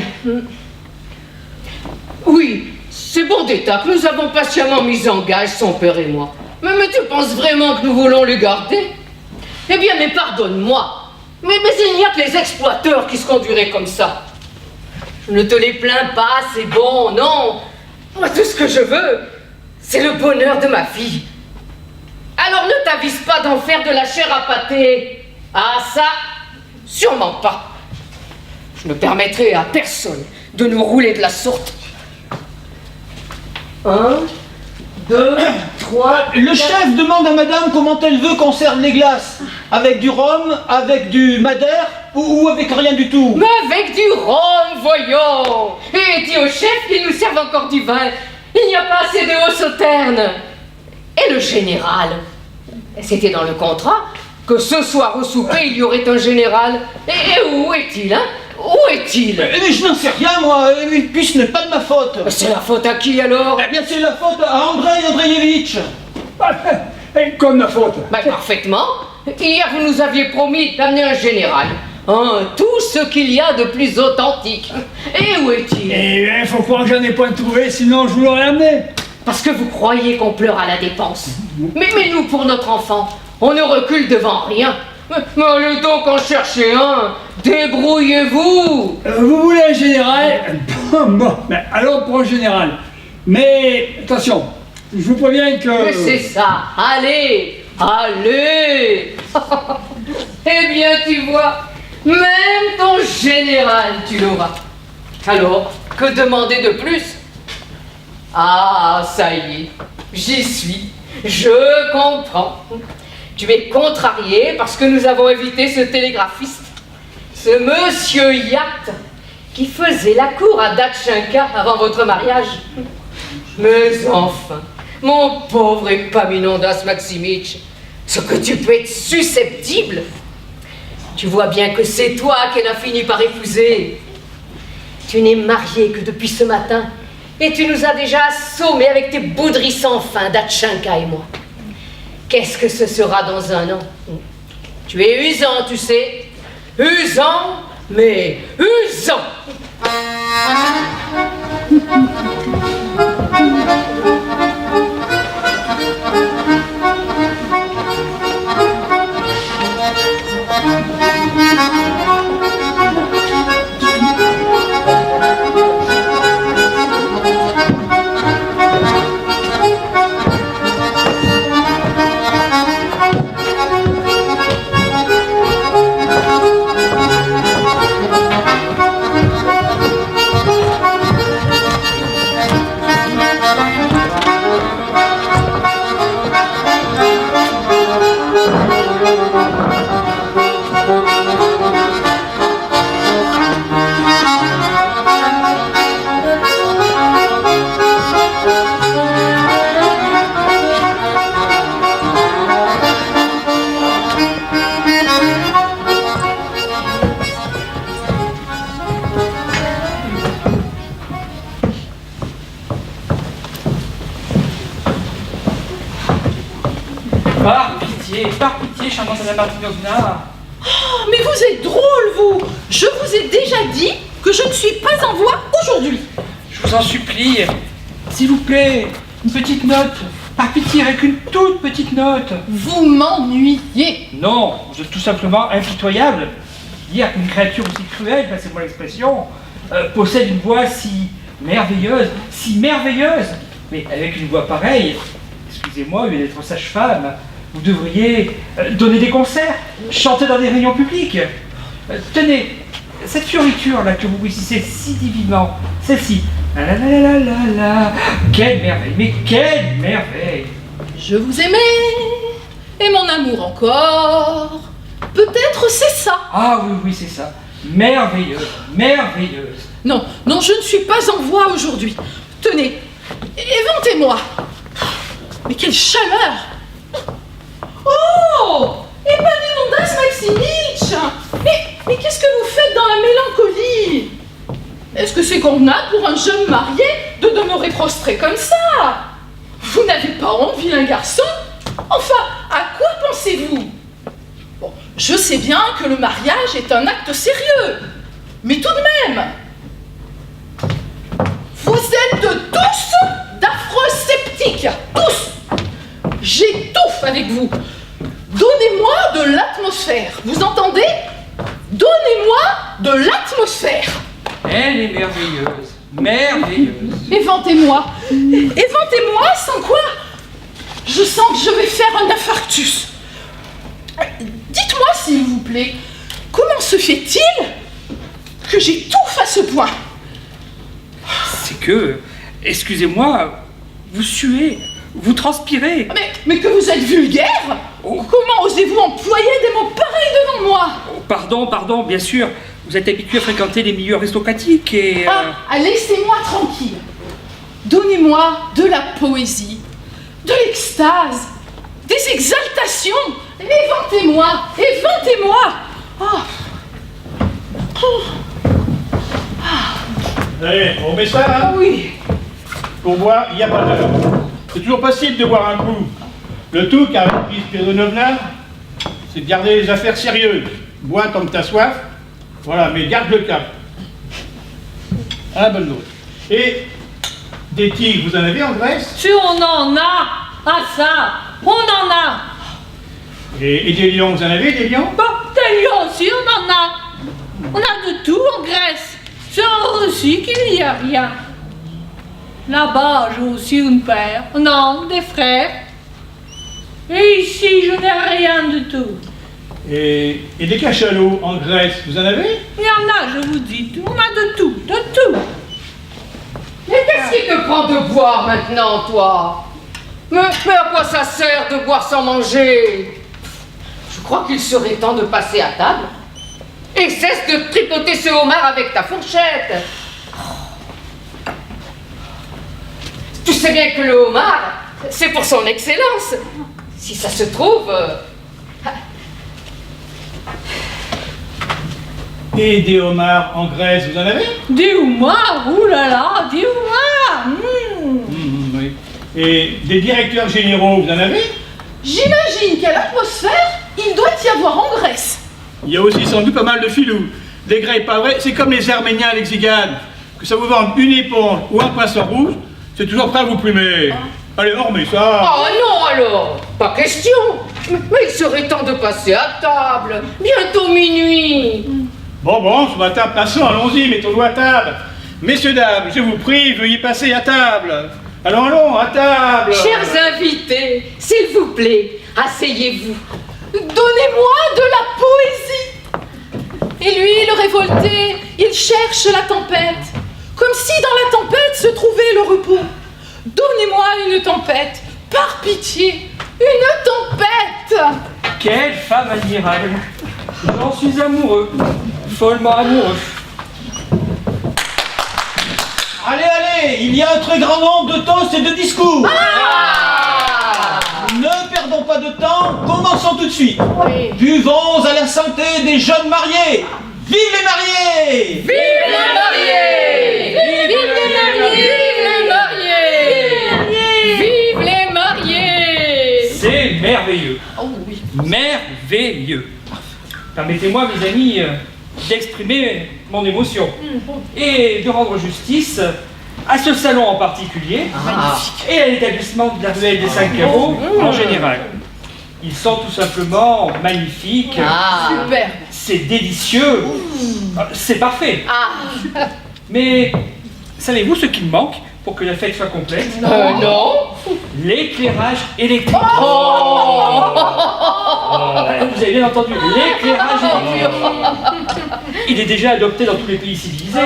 Oui, c'est bon d'état que nous avons patiemment mis en gage, son père et moi. Mais tu penses vraiment que nous voulons le garder? Eh bien, mais pardonne-moi. Mais il n'y a que les exploiteurs qui se conduiraient comme ça. Je ne te les plains pas, c'est bon, non. Moi, tout ce que je veux, c'est le bonheur de ma fille. Alors ne t'avise pas d'en faire de la chair à pâté. Ah ça, sûrement pas. Je ne permettrai à personne de nous rouler de la sorte. 1, 2, 3... Le chef demande à madame comment elle veut qu'on serve les glaces. Avec du rhum, avec du madère ou avec rien du tout. Mais avec du rhum, voyons. Et dis au chef qu'il nous serve encore du vin. Il n'y a pas assez de haut sauterne. Et le général? C'était dans le contrat que ce soir au souper, il y aurait un général. Et où est-il, hein? Où est-il? Mais je n'en sais rien, moi, et puis ce n'est pas de ma faute. C'est la faute à qui, alors? Eh bien, c'est la faute à Andrei Andreevitch. Et comme la faute. Bah, parfaitement. Hier, vous nous aviez promis d'amener un général. Tout ce qu'il y a de plus authentique. Et où est-il? Eh bien, faut croire que j'en ai pas trouvé, sinon je vous l'aurais amené. Parce que vous croyez qu'on pleure à la dépense. Mais nous, pour notre enfant, on ne recule devant rien. Mais allez donc en chercher un. Débrouillez-vous. Vous voulez un général? Bon, ben, alors pour un général. Mais attention, je vous préviens que... Mais c'est ça. Allez, allez. Eh bien, tu vois, même ton général, tu l'auras. Alors, que demander de plus? Ah, ça y est, j'y suis. Je comprends. Tu es contrarié parce que nous avons évité ce télégraphiste, ce monsieur Yacht, qui faisait la cour à Datchinka avant votre mariage. Mais enfin, mon pauvre Epaminondas Maximitch, ce que tu peux être susceptible. Tu vois bien que c'est toi qu'elle a fini par épouser. Tu n'es marié que depuis ce matin, et tu nous as déjà assommés avec tes bouderies sans fin, Datchinka et moi. Qu'est-ce que ce sera dans un an? Tu es usant, tu sais. Usant mais usant. Par pitié, charmante Madame Martinovna. Oh, mais vous êtes drôle, vous. Je vous ai déjà dit que je ne suis pas en voie aujourd'hui. Je vous en supplie, s'il vous plaît, une petite note. Par pitié, avec une toute petite note. Vous m'ennuyez. Non, vous êtes tout simplement impitoyable. Dire qu'une créature aussi cruelle, passez-moi l'expression, possède une voix si merveilleuse, mais avec une voix pareille, excusez-moi, au lieu d'être sage-femme, vous devriez donner des concerts, chanter dans des réunions publiques. Tenez, cette fioriture-là que vous réussissez si divinement, celle-ci, la la la la la la, quelle merveille, mais quelle merveille! Je vous aimais, et mon amour encore. Peut-être c'est ça. Ah oui, oui, c'est ça. Merveilleuse, merveilleuse. Non, non, je ne suis pas en voie aujourd'hui. Tenez, éventez-moi. Mais quelle chaleur! Oh! Epaminondas Maximych! Mais qu'est-ce que vous faites dans la mélancolie? Est-ce que c'est convenable pour un jeune marié de demeurer prostré comme ça? Vous n'avez pas envie d'un garçon? Enfin, à quoi pensez-vous? Bon, je sais bien que le mariage est un acte sérieux, mais tout de même, vous êtes tous d'affreux sceptiques, tous! J'étouffe avec vous. Donnez-moi de l'atmosphère. Vous entendez? Donnez-moi de l'atmosphère. Elle est merveilleuse, merveilleuse. Éventez-moi. Éventez-moi, sans quoi je sens que je vais faire un infarctus. Dites-moi, s'il vous plaît, comment se fait-il que j'étouffe à ce point? C'est que, excusez-moi, vous suez. Vous transpirez. Mais que vous êtes vulgaire? Comment osez-vous employer des mots pareils devant moi? Oh, pardon, bien sûr. Vous êtes habitué à fréquenter les milieux aristocratiques et... laissez-moi tranquille. Donnez-moi de la poésie, de l'extase, des exaltations. Éventez-moi, éventez-moi. Allez, on met ça, hein? Oui. Pour boire, il n'y a pas d'heure. C'est toujours possible de boire un coup. Le tout, car Miss Pironovna, c'est de garder les affaires sérieuses. Bois tant que t'as soif, voilà, mais garde le cap. À la bonne note. Et des tigres, vous en avez en Grèce? Si on en a, ah ça, on en a. Et des lions, vous en avez des lions? Bon, des lions aussi, on en a. On a de tout en Grèce. C'est en Russie qu'il n'y a rien. Là-bas, j'ai aussi une père, non, des frères. Et ici, je n'ai rien du tout. Et des cachalots en Grèce, vous en avez? Il y en a, je vous dis, on a de tout, de tout. Mais qu'est-ce qui te prend de boire maintenant, toi? Mais à quoi ça sert de boire sans manger? Je crois qu'il serait temps de passer à table. Et cesse de tripoter ce homard avec ta fourchette. Tu sais bien que le homard, c'est pour son excellence. Si ça se trouve... Et des homards en Grèce, vous en avez? Des homards, oulala, des homards. Oui. Et des directeurs généraux, vous en avez? J'imagine quelle atmosphère il doit y avoir en Grèce. Il y a aussi sans doute pas mal de filous. Les Grecs, pas vrai, c'est comme les Arméniens à l'exigane. Que ça vous vende une éponge ou un poisson rouge, c'est toujours prêt à vous plumer. Allez, on remet ça. Oh non alors, pas question. Mais il serait temps de passer à table. Bientôt minuit. Bon, ce matin, passons, allons-y, mettons-nous à table. Messieurs, dames, je vous prie, veuillez passer à table. Allons, à table. Chers invités, s'il vous plaît, asseyez-vous. Donnez-moi de la poésie. Et lui, le révolté, il cherche la tempête, comme si dans la tempête se trouvait le repos. Donnez-moi une tempête, par pitié, une tempête. Quelle femme admirable! J'en suis amoureux, follement amoureux. Allez, il y a un très grand nombre de toasts et de discours. Ne perdons pas de temps, commençons tout de suite. Buvons à la santé des jeunes mariés. Vive les mariés! Vive les mariés! Vive les mariés! Vive les mariés! C'est merveilleux. Oh oui. Merveilleux. Permettez-moi, mes amis, d'exprimer mon émotion et de rendre justice à ce salon en particulier et à l'établissement de la ruelle des 5 carreaux en général. Ils sont tout simplement magnifiques, Super. c'est délicieux, c'est parfait. Mais savez-vous ce qu'il manque pour que la fête soit complète? Non. L'éclairage électrique. Vous avez bien entendu, l'éclairage électrique. Il est déjà adopté dans tous les pays civilisés.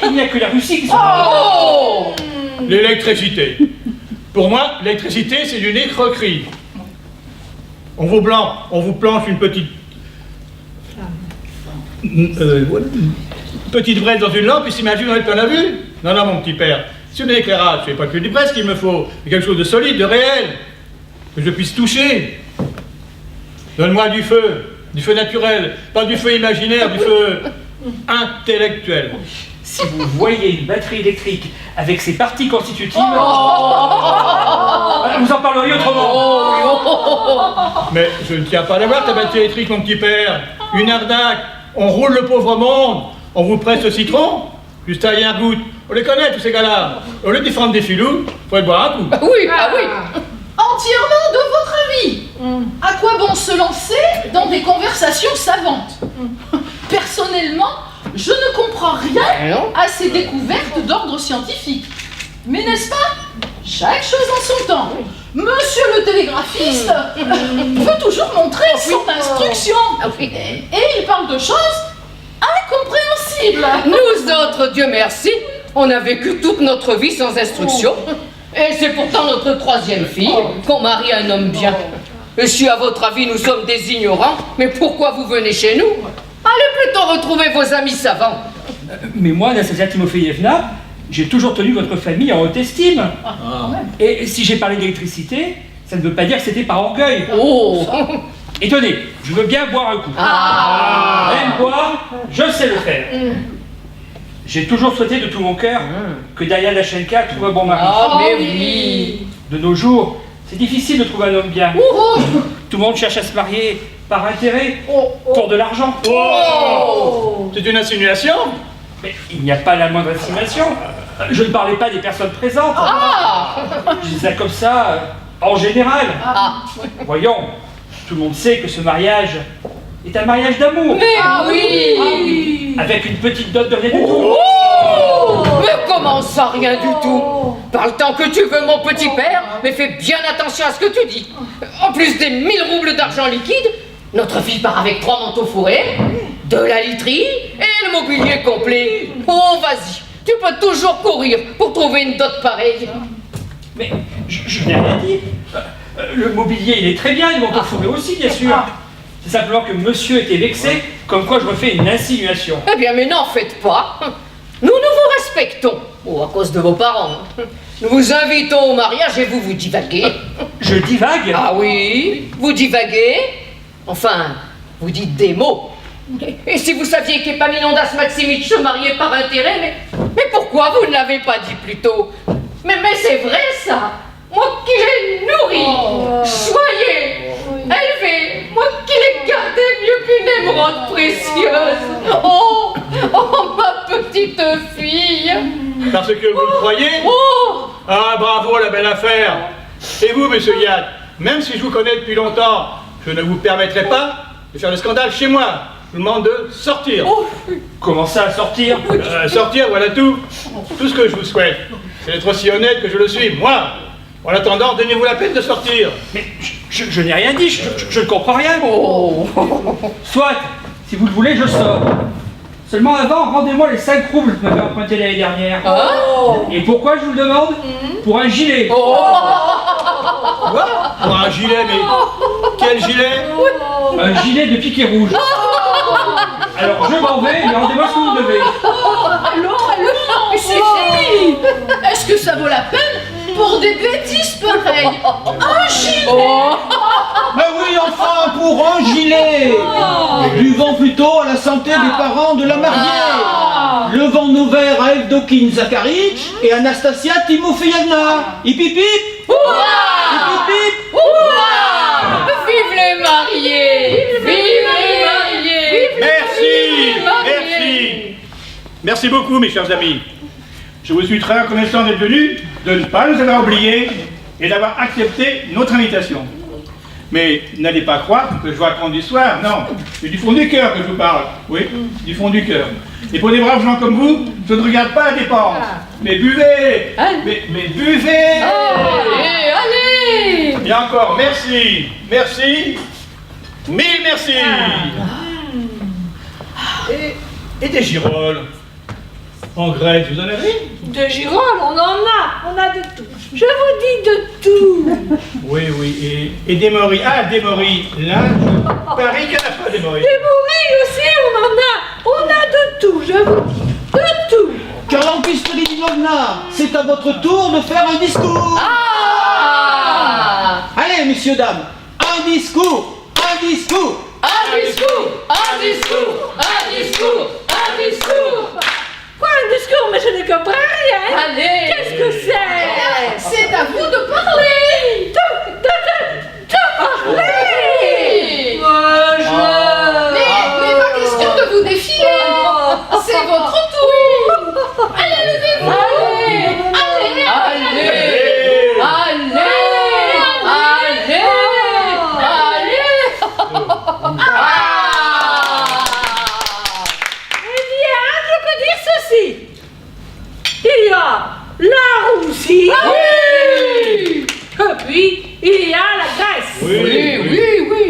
Il n'y a que la Russie qui s'en L'électricité. Pour moi, l'électricité, c'est une escroquerie. On vous planche une petite... petite braise dans une lampe et s'imagine on est plein à vue. Non, mon petit père. C'est un éclairage, c'est pas que du braise qu'il me faut, mais quelque chose de solide, de réel, que je puisse toucher. Donne-moi du feu naturel, pas du feu imaginaire, du feu intellectuel. Si vous voyez une batterie électrique avec ses parties constitutives, vous en parleriez autrement. Mais je ne tiens pas à l'avoir ta batterie électrique, mon petit père. Une arnaque, on roule le pauvre monde, on vous presse le citron, juste à rien goutte. On les connaît tous ces gars-là. Au lieu de défendre des filous, faut aller boire un coup. Oui. Entièrement de votre avis. À quoi bon se lancer dans des conversations savantes? Personnellement, je ne comprends rien à ces découvertes d'ordre scientifique. Mais n'est-ce pas? Chaque chose en son temps. Monsieur le télégraphiste veut toujours montrer son instruction. Et il parle de choses incompréhensibles. Nous autres, Dieu merci, on a vécu toute notre vie sans instruction. Et c'est pourtant notre troisième fille qu'on marie un homme bien. Et si à votre avis nous sommes des ignorants, mais pourquoi vous venez chez nous? Allez plutôt retrouver vos amis savants. Mais moi, Anastasia Timofeevna, j'ai toujours tenu votre famille en haute estime. Et si j'ai parlé d'électricité, ça ne veut pas dire que c'était par orgueil. Et tenez, je veux bien boire un coup. Même boire, je sais le faire. J'ai toujours souhaité de tout mon cœur que Daria Lachenka trouve un bon mari. Mais oui. De nos jours, c'est difficile de trouver un homme bien. Tout le monde cherche à se marier par intérêt, pour de l'argent. C'est une insinuation? Mais il n'y a pas la moindre insinuation. Je ne parlais pas des personnes présentes. Je dis ça comme ça, en général. Voyons, tout le monde sait que ce mariage est un mariage d'amour. Oui. Avec une petite dot de rien du tout. Mais comment ça, rien du tout? Parle tant que tu veux, mon petit père, mais fais bien attention à ce que tu dis. En plus des 1000 roubles d'argent liquide, notre fille part avec 3 manteaux fourrés, de la literie et le mobilier complet. Oh, vas-y, tu peux toujours courir pour trouver une dot pareille. Mais je n'ai rien dit. Le mobilier, il est très bien, le manteau fourré aussi, bien sûr. C'est simplement que monsieur était vexé, comme quoi je refais une insinuation. Eh bien, mais n'en faites pas. Nous vous respectons. À cause de vos parents. Nous vous invitons au mariage et vous divaguez. Je divague? Ah oui, vous divaguez. Enfin, vous dites des mots. Et si vous saviez qu'Epaminondas Maximitch se mariait par intérêt, mais pourquoi vous ne l'avez pas dit plus tôt? Mais c'est vrai ça. Moi qui l'ai nourri, soigné, Élevé, moi qui l'ai gardé mieux qu'une émeraude précieuse. Oh, oh, ma petite fille. Parce que vous le croyez? Oh, Ah, bravo, la belle affaire. Et vous, monsieur Yad, même si je vous connais depuis longtemps, je ne vous permettrai pas de faire le scandale chez moi. Je vous demande de sortir. Comment ça, à sortir? Sortir, voilà tout. Tout ce que je vous souhaite, c'est d'être aussi honnête que je le suis, moi. En attendant, donnez-vous la peine de sortir. Mais je n'ai rien dit, je ne comprends rien. Soit, si vous le voulez, je sors. Seulement avant, rendez-moi les 5 roubles que m'avez emprunté l'année dernière. Et pourquoi je vous le demande? Pour un gilet. Quoi? Pour un gilet, mais quel gilet? Un gilet de piquet rouge. Alors je m'en vais, mais rendez-moi ce que vous devez. Alors, mais c'est fini. Est-ce que ça vaut la peine pour des bêtises pareilles? Un gilet. Mais oui, enfin, pour un gilet. Buvons plutôt à la santé des parents de la mariée. Levons nos verres à Evdokin Zakharich et Anastasia Timofeyevna. Hip hip hip. Hip hip hip. vive les mariés. Vive les mariés. Merci, merci. Merci beaucoup, mes chers amis. Je vous suis très reconnaissant d'être venus, de ne pas nous avoir oubliés et d'avoir accepté notre invitation. Mais n'allez pas croire que je vous raconte d'histoire, non. C'est du fond du cœur que je vous parle. Oui, du fond du cœur. Et pour des braves gens comme vous, je ne regarde pas la dépense. Mais buvez. Mais buvez. Allez, allez. Et encore, merci. Merci. Mille merci. Et des girolles. En Grèce, vous en avez? De girolles, on en a de tout. Je vous dis de tout. Oui, oui, et des morilles. Ah, des morilles. Là, je parie qu'il n'y en a pas des morilles. Des morilles aussi, on a de tout, je vous dis, de tout. Karlampis Stolidinovna, c'est à votre tour de faire un discours. Allez, messieurs, dames, un discours, un discours. Un discours, un discours, un discours, un discours. Quoi, un discours, mais je ne comprends rien. Allez. Qu'est-ce que c'est? C'est à vous de parler. De parler. Mais pas question de vous défiler. C'est votre tour. Allez, levez-vous. Allez. Allez. Allez. Eh bien, je peux dire ceci. Il y a la Russie. Oui. Et puis, il y a la Grèce. Oui.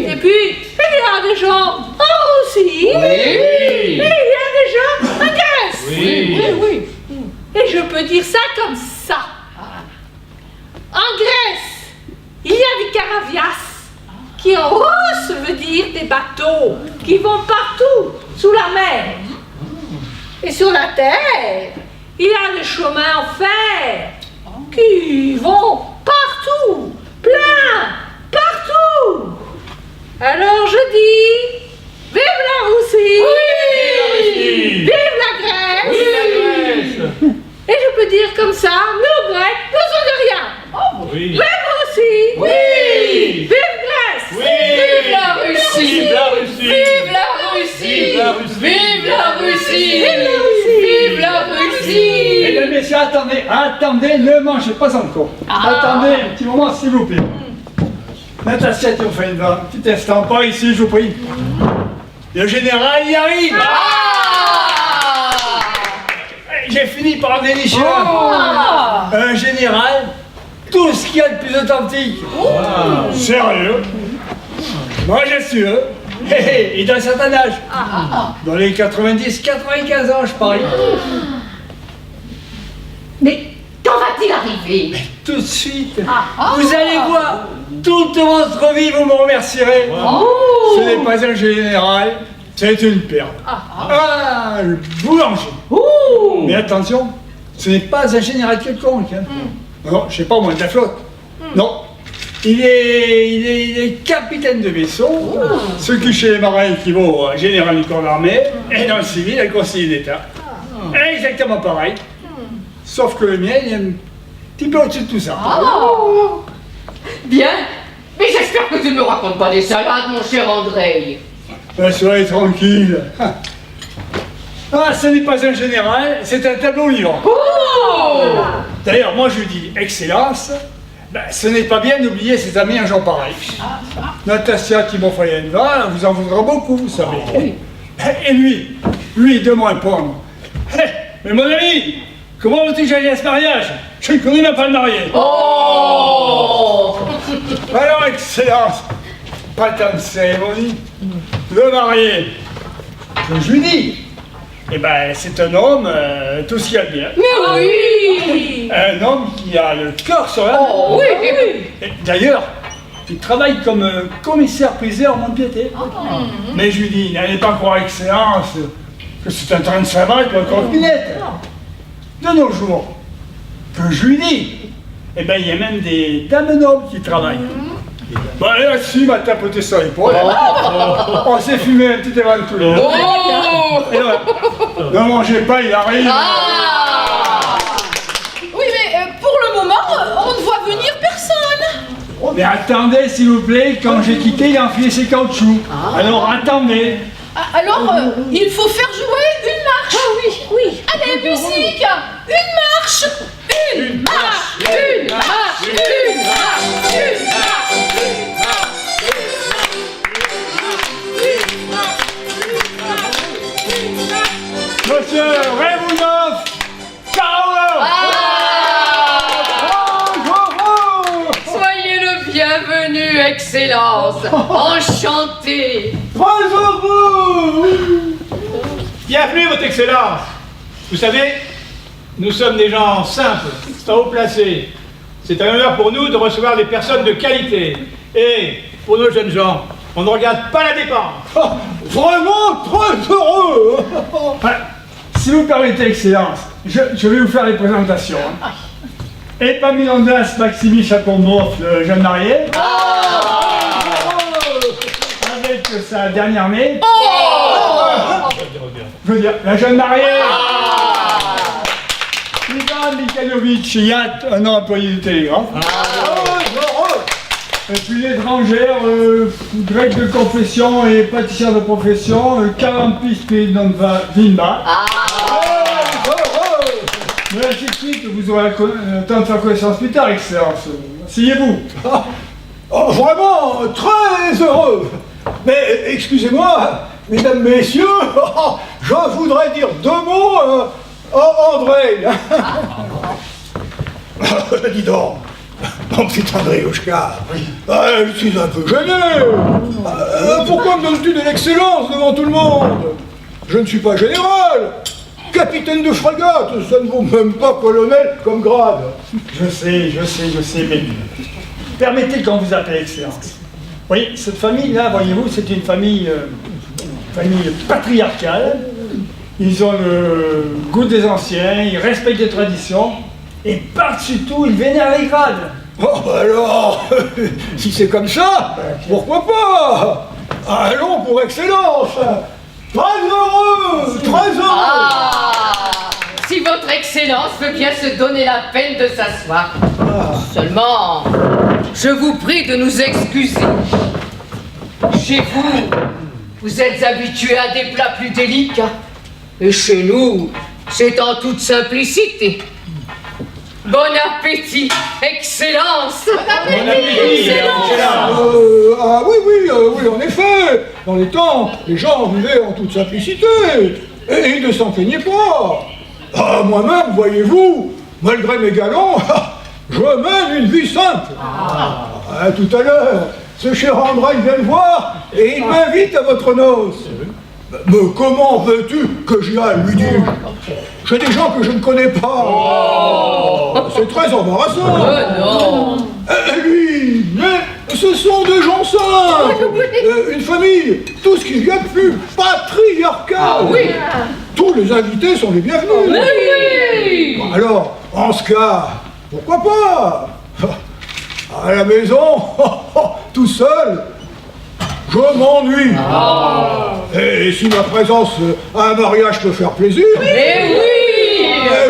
Et puis, il y a des gens en Russie. Et il y a des gens en Grèce. Oui. Et je peux dire ça comme ça. En Grèce, il y a des caravias qui en russe veut dire des bateaux qui vont partout sous la mer. Et sur la terre, il y a des chemins en fer qui vont partout, plein, partout. Alors je dis, vive la Russie, vive la Grèce. Et je peux dire comme ça, nous Grecs, nous sommes de rien. Oui. Vive Russie. Oui. Vive Grèce. Oui. Vive la Russie. Vive la Russie. Vive la Russie. Vive la Russie. Vive la Russie. Vive la Russie. Mesdames, messieurs, attendez, ne mangez pas encore. Attendez un petit moment, s'il vous plaît. Natasia Timofeyevna, un petit instant, pas ici, je vous prie. Le général y arrive. J'ai fini par en dénicher un général, tout ce qu'il y a de plus authentique. Sérieux, majestueux, et d'un certain âge. Dans les 90-95 ans, je parie. Mais quand va-t-il arriver? Tout de suite, vous allez voir, toute votre vie, vous me remercierez. Ce n'est pas un général, c'est une perle. Un boulanger. Mais attention, ce n'est pas un général quelconque. Hein. Non, je sais pas moi, de la flotte. Non, il est capitaine de vaisseau, ce qui chez les marins équivaut à général du corps d'armée, et dans le civil, un conseiller d'État. Exactement pareil. Sauf que le mien, il est un petit peu au-dessus de tout ça. Bien. Mais j'espère J'espère que tu ne me racontes pas des salades, mon cher André. Soyez tranquille. Ah, ce n'est pas un général, c'est un tableau vivant. Oh! D'ailleurs, moi je dis Excellence, ben, ce n'est pas bien d'oublier ses amis un jour pareil. Nastasia Timofeyenova vous en voudra beaucoup, vous savez. Et lui, de moins pondre. Mais mon ami, comment veux-tu que j'aille à ce mariage? Je ne connais même pas le marié. Oh! Alors, Excellence, pas tant de cérémonie. Le marié, je lui dis, eh ben, c'est un homme, tout ce qu'il y a de bien. Mais oui! Un homme qui a le cœur sur la main. Oh oui, oui. Et d'ailleurs, il travaille comme commissaire-priseur en piété. Mais je lui dis, n'allez pas croire, Excellence, que c'est un train de savate ou un corpinette. De nos jours, que je lui dis, eh ben, il y a même des dames nobles qui travaillent. Bah là-dessus, il m'a tapoté sur l'épaule. On s'est fumé un petit évan tous les deux. Et voilà. Ne mangez pas, il arrive. Oui, mais pour le moment, on ne voit venir personne. Mais attendez, s'il vous plaît, quand j'ai quitté, il a enfilé ses caoutchoucs. Alors attendez. Alors, il faut faire jouer une marche. Ah oui, oui. Allez, musique. Une marche. Une marche. Une marche. Une marche. Une marche. Monsieur Remounov, Carole. Soyez le bienvenu, Excellence. Enchanté. Très heureux. Bienvenue, votre Excellence. Vous savez, nous sommes des gens simples, haut placés. C'est un honneur pour nous de recevoir des personnes de qualité. Et pour nos jeunes gens, on ne regarde pas la dépense. Ah, vraiment très heureux. Si vous permettez, Excellence, je vais vous faire les présentations. Epaminondas Maximi Chapombov, le jeune marié. Avec sa dernière née. Je veux dire, la jeune mariée. Ivan Mikhailovitch Yat, un an employé du télégraphe. Et puis l'étrangère, grec de confession et pâtissière de profession, Karampis Pidonva Vimba. Mais ainsi de suite, vous aurez le temps de faire connaissance plus tard, Excellence. Asseyez-vous. Vraiment très heureux. Mais excusez-moi, mesdames, messieurs, je voudrais dire deux mots à André. Dis donc, mon petit Andréushka, je suis un peu gêné. Pourquoi me donnes-tu de l'excellence devant tout le monde? Je ne suis pas général. Capitaine de frégate, ça ne vaut même pas colonel comme grade. Je sais, mais permettez qu'on vous appelle Excellence. Oui, cette famille-là, voyez-vous, c'est une famille patriarcale. Ils ont le goût des anciens, ils respectent les traditions, et par-dessus tout, ils vénèrent les grades. Oh, alors, si c'est comme ça, pourquoi pas? Allons pour Excellence. Très heureux, très heureux. Si votre Excellence veut bien se donner la peine de s'asseoir. Seulement, je vous prie de nous excuser. Chez vous, vous êtes habitués à des plats plus délicats. Et chez nous, c'est en toute simplicité. Bon appétit, Excellence! Bon appétit, Excellence. Oui, en effet. Dans les temps, les gens vivaient en toute simplicité. Et ils ne s'en plaignaient pas. Moi-même, voyez-vous, malgré mes galons, je mène une vie simple. Tout à l'heure, ce cher André vient me voir et il m'invite à votre noce. Mais comment veux-tu que j'y aille lui dire? J'ai des gens que je ne connais pas. C'est très embarrassant. Non! Lui, mais ce sont des gens simples. Une famille, tout ce qu'il y a de plus patriarcal. Tous les invités sont les bienvenus. Oui! Alors, en ce cas, pourquoi pas? À la maison, tout seul, je m'ennuie. Et si ma présence à un mariage peut faire plaisir,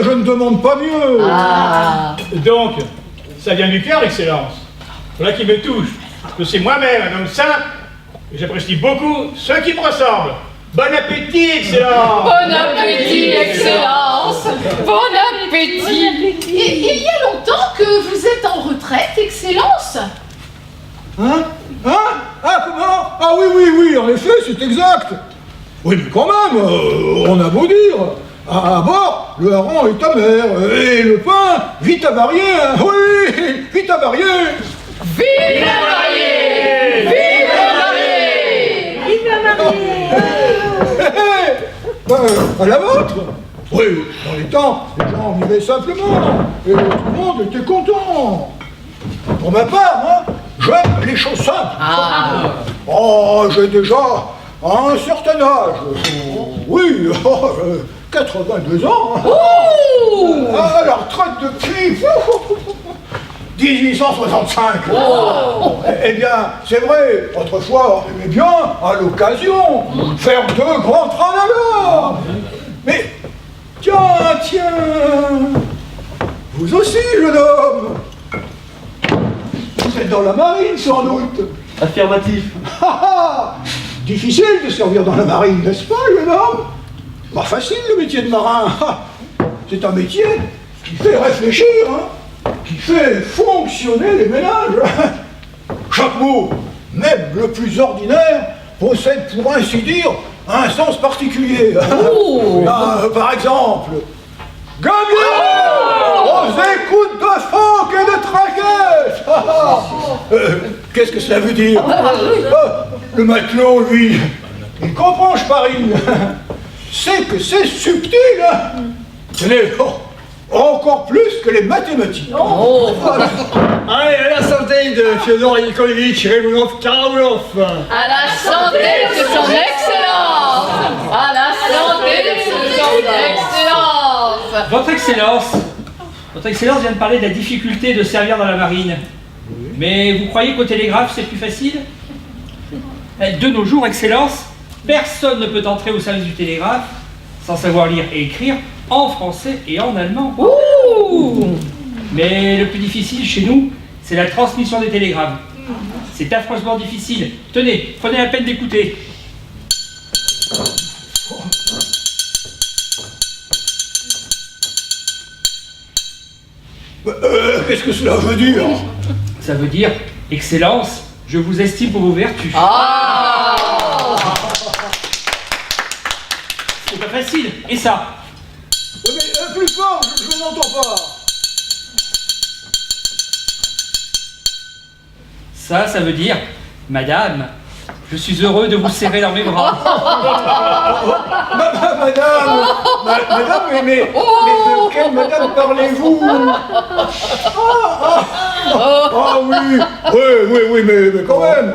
je ne demande pas mieux. Donc, ça vient du cœur, Excellence. Voilà qui me touche. Je suis moi-même un homme simple, et j'apprécie beaucoup ceux qui me ressemblent. Bon appétit, Excellence! Bon appétit, Excellence! Bon appétit! Et il y a longtemps que vous êtes en retraite, Excellence? Hein? Ah, comment? Ah oui, en effet, c'est exact. Oui, mais quand même, on a beau dire. À bord, le hareng est amer, et le pain, vite avarié, hein. Oui, vite avarié. Vive la mariée! Vive la mariée! À la vôtre. Oui, dans les temps, les gens vivaient simplement, et tout le monde était content. Pour ma part, moi, j'aime les choses simples. Oh, j'ai déjà un certain âge. Oui, 82 ans. À la retraite depuis 1865. Eh bien, c'est vrai, autrefois, on aimait bien, à l'occasion, faire de grands tralala. Mais, tiens, vous aussi, jeune homme. Vous êtes dans la marine, sans doute. Affirmatif. Difficile de servir dans la marine, n'est-ce pas, jeune homme? Pas facile, le métier de marin. C'est un métier qui fait réfléchir, hein, qui fait fonctionner les ménages. Chaque mot, même le plus ordinaire, possède, pour ainsi dire, un sens particulier. Par exemple, Gabriel, aux écoutes de phoque et de traquettes. Qu'est-ce que cela veut dire? Le matelot, lui, il comprend, je parie. C'est que c'est subtil. Tenez, encore plus que les mathématiques. Allez, à la santé de Fyodor Yakovlevitch Karamolov. À la santé de son Excellence! À la santé de son Excellence! Votre Excellence vient de parler de la difficulté de servir dans la marine. Mais vous croyez qu'au télégraphe c'est plus facile? De nos jours, Excellence, personne ne peut entrer au service du télégraphe sans savoir lire et écrire en français et en allemand. Mais le plus difficile chez nous, c'est la transmission des télégrammes. C'est affreusement difficile. Tenez, prenez la peine d'écouter. Qu'est-ce que cela veut dire? Ça veut dire, Excellence, je vous estime pour vos vertus. C'est pas facile. Et ça? Oui, mais plus fort, je n'entends pas. Ça veut dire, Madame, je suis heureux de vous serrer dans mes bras. Madame, mais de quelle madame parlez-vous? Oui, mais quand même.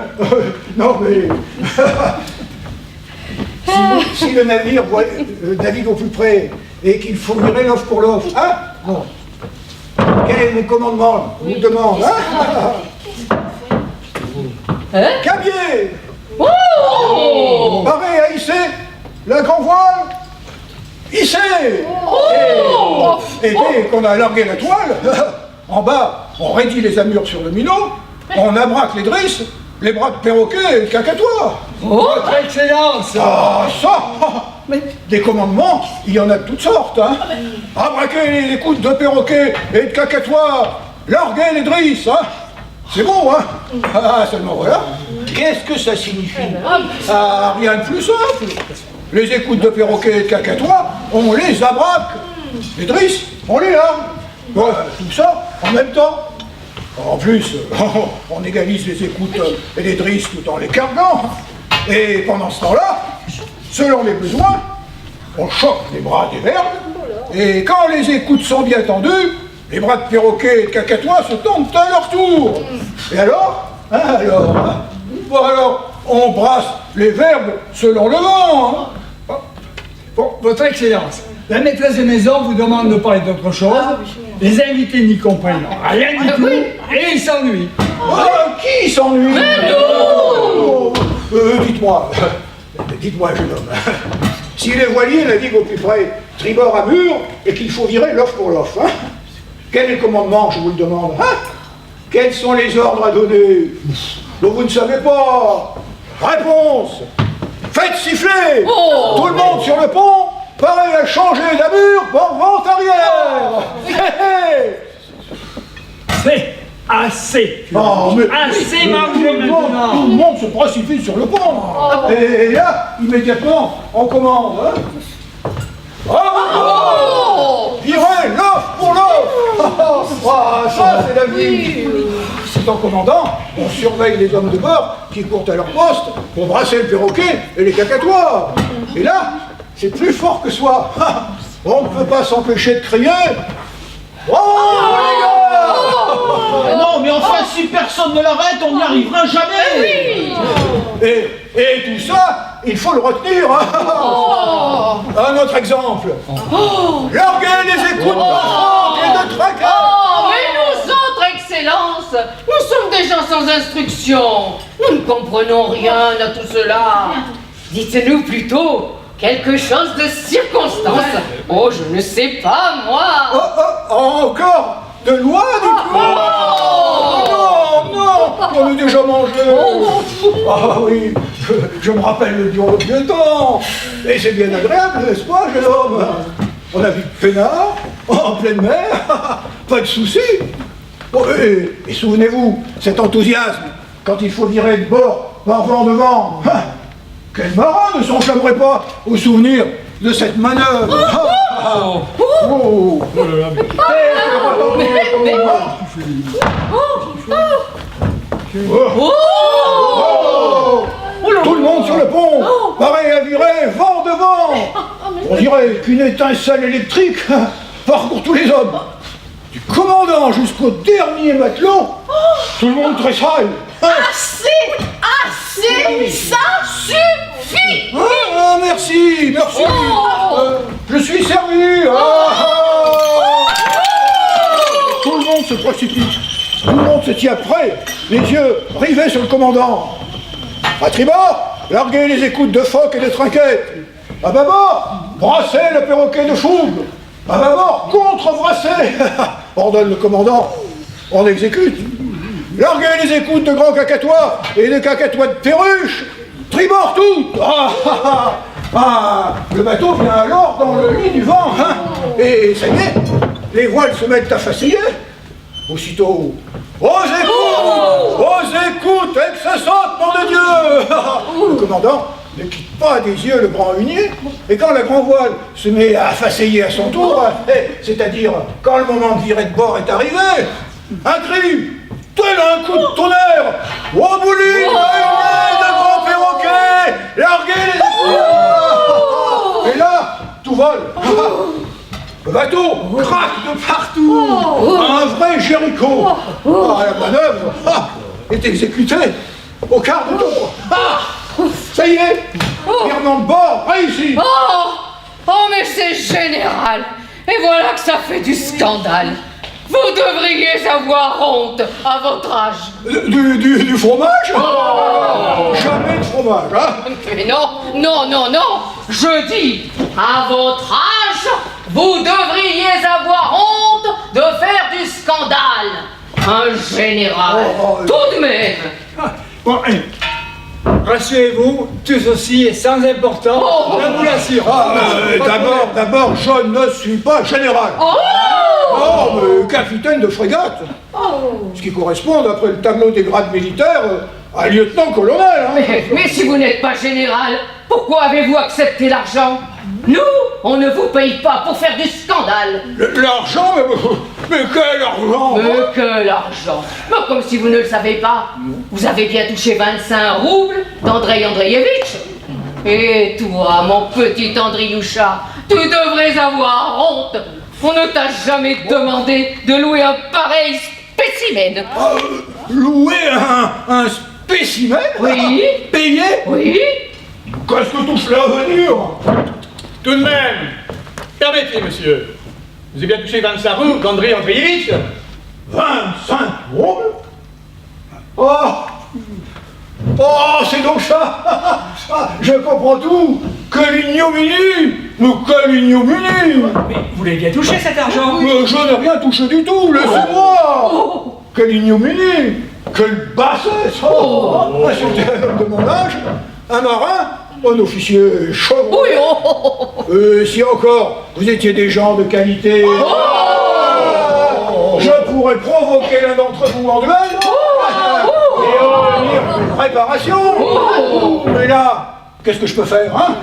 Non, mais... si le navire navigue au plus près et qu'il fournirait l'offre pour l'offre, hein? Non. Quel est mon commandement? Je vous demande, Cabier! Paré à hisser la grand voile, hisser! Et dès qu'on a largué la toile, en bas, on raidit les amures sur le minot, on abraque les drisses, les bras de perroquet et le cacatois. Votre Excellence! Ah, ça! Des commandements, il y en a de toutes sortes, hein! Abraquer les coudes de perroquet et de cacatois, larguer les drisses, hein! C'est bon, hein? Seulement voilà. Qu'est-ce que ça signifie? Rien de plus simple. Les écoutes de perroquet et de cacatois, on les abraque. Les drisses, on les largue. Tout ça en même temps. En plus, on égalise les écoutes et les drisses tout en les carguant. Et pendant ce temps-là, selon les besoins, on choque les bras des verbes. Et quand les écoutes sont bien tendues, les bras de perroquet et de cacatois se tendent à leur tour. Et alors, on brasse les verbes selon le vent. Bon, Votre Excellence, la maîtresse de maison vous demande de parler d'autre chose. Les invités n'y comprennent rien du tout et ils s'ennuient. Qui s'ennuie? Dites-moi, jeune homme, si les voiliers naviguent au plus près, tribord à mur, et qu'il faut virer l'offre pour l'offre, hein? Quel est le commandement, je vous le demande, hein? Quels sont les ordres à donner? dont vous ne savez pas. Réponse. Faites siffler. Tout le monde sur le pont, pareil à changer d'amure pour vente arrière. C'est assez. Oh, mais Assez mangé maintenant. tout le monde se précipite sur le pont. Et là, immédiatement, on commande. Hein. Virez l'offre pour l'offre. Ça, c'est la vie. C'est en commandant, on surveille les hommes de bord qui courent à leur poste pour brasser le perroquet et les cacatois. Et là, c'est plus fort que soi. On ne peut pas s'empêcher de crier. Oh, les gars! Non, mais enfin, si personne ne l'arrête, on n'y arrivera jamais. Et tout ça, il faut le retenir. Un autre exemple. Larguez les écoutes d'enfants et de tracas. Mais nous autres, Excellence, nous sommes des gens sans instruction. Nous ne comprenons rien à tout cela. Dites-nous plutôt quelque chose de circonstance. Oh, je ne sais pas, moi. Encore de loi, du coup. Non, on a déjà mangé. Ah oui, je me rappelle le vieux temps. Et c'est bien agréable, n'est-ce pas, jeune homme? On a vu peinard, en pleine mer, pas de soucis. Et souvenez-vous, cet enthousiasme, quand il faut virer de bord par vent de vent. Quel marin ne s'enflammerait pas au souvenir de cette manœuvre? Tout le monde sur le pont, pareil à virer vent de vent. On dirait qu'une étincelle électrique parcourt tous les hommes. Du commandant jusqu'au dernier matelot, tout le monde tressaille. Assez, ça suffit. Merci. Je suis servi. Tout le monde se précipite. Tout le monde se tient prêt, les yeux rivés sur le commandant. À tribord, larguez les écoutes de phoque et de trinquettes. À bâbord, brassez le perroquet de fougue. À bâbord, contre-brassez, ordonne le commandant. On exécute. Larguez les écoutes de grands cacatois et de cacatois de perruche. Tribord tout. Le bateau vient alors dans le lit du vent. Et ça y est, les voiles se mettent à faciller. Aussitôt, aux écoutes, et que ça saute, nom de Dieu. Le commandant ne quitte pas des yeux le grand hunier, et quand la grand voile se met à faceiller à son tour, c'est-à-dire quand le moment de virer de bord est arrivé, un cri, tel un coup de tonnerre, au bouline, de grands perroquets, larguez les écoutes. Et là, tout vole. Le bateau craque de partout. Un vrai Jéricho. La manœuvre est exécutée au quart de tour. Ça y est, virement de bord réussi. Oh, mais c'est général. Et voilà que ça fait du scandale. Vous devriez avoir honte à votre âge. Du fromage? Jamais de fromage, hein? Mais non. Je dis, à votre âge, vous devriez avoir honte de faire du scandale. Un général, tout de même. Bon, rassurez-vous, tout ceci est sans importance, je vous l'assure. D'abord, je ne suis pas général. Mais capitaine de frégate. Ce qui correspond, d'après le tableau des grades militaires, à lieutenant-colonel. Mais si vous n'êtes pas général, pourquoi avez-vous accepté l'argent? Nous, on ne vous paye pas pour faire du scandale. L'argent? Mais quel argent? Mais quel argent? Mais comme si vous ne le savez pas, vous avez bien touché 25 roubles d'Andrei Andreevitch. Et toi, mon petit Andrioucha, tu devrais avoir honte. On ne t'a jamais demandé de louer un pareil spécimen. Louer un spécimen? Oui. Payé? Oui. Qu'est-ce que touche l'avenir? Tout de même, permettez, monsieur. Vous avez bien touché 25 roubles d'Andrei Andreevitch? 25 roubles? C'est donc ça. Je comprends tout. Quelle ignominie. Mais quelle ignominie. Mais vous l'avez bien touché cet argent? Je n'ai rien touché du tout, laissez-moi. Quelle ignominie. Quelle bassesse! Insulter un homme de mon âge, un marin, un officier chevron. Oui, oh. Si encore vous étiez des gens de qualité, je pourrais provoquer l'un d'entre vous en duel et obtenir une réparation. Mais là, qu'est-ce que je peux faire, hein?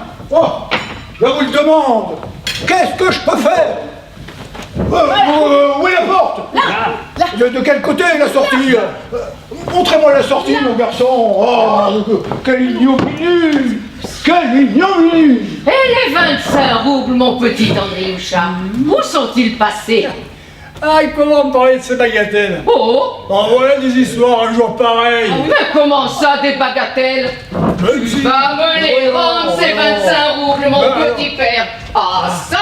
Je vous le demande, qu'est-ce que je peux faire? Où est la porte? De quel côté est la sortie? Montrez-moi la sortie, mon garçon. Oh, quelle ignominie! Quelle ignominie! Et les 25 roubles, mon petit Andrioucha, où sont-ils passés? Ah, comment me parler de ces bagatelles? Oh! En voilà des histoires un jour pareil. Mais comment ça, des bagatelles? Tu vas me les rendre, ces 25 roubles, mon petit père. Ah, ça,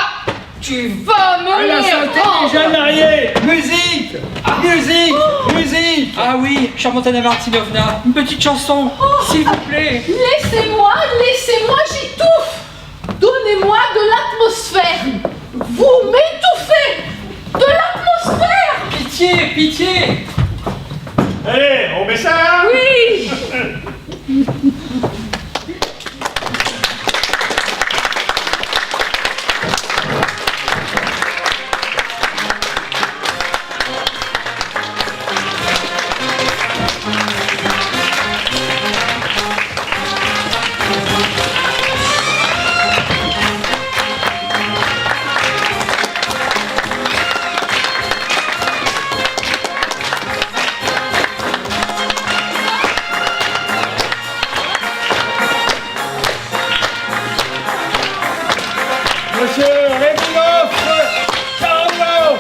tu vas me La les santé rendre. des jeunes mariés. Musique, musique, musique. Ah oui, Charmantana Martinovna, une petite chanson, s'il vous plaît. Laissez-moi, j'étouffe. Donnez-moi de l'atmosphère. Vous m'étouffez. De l'atmosphère. Pitié, pitié. Allez, on met ça. Oui. Monsieur Réminoff, Karamov.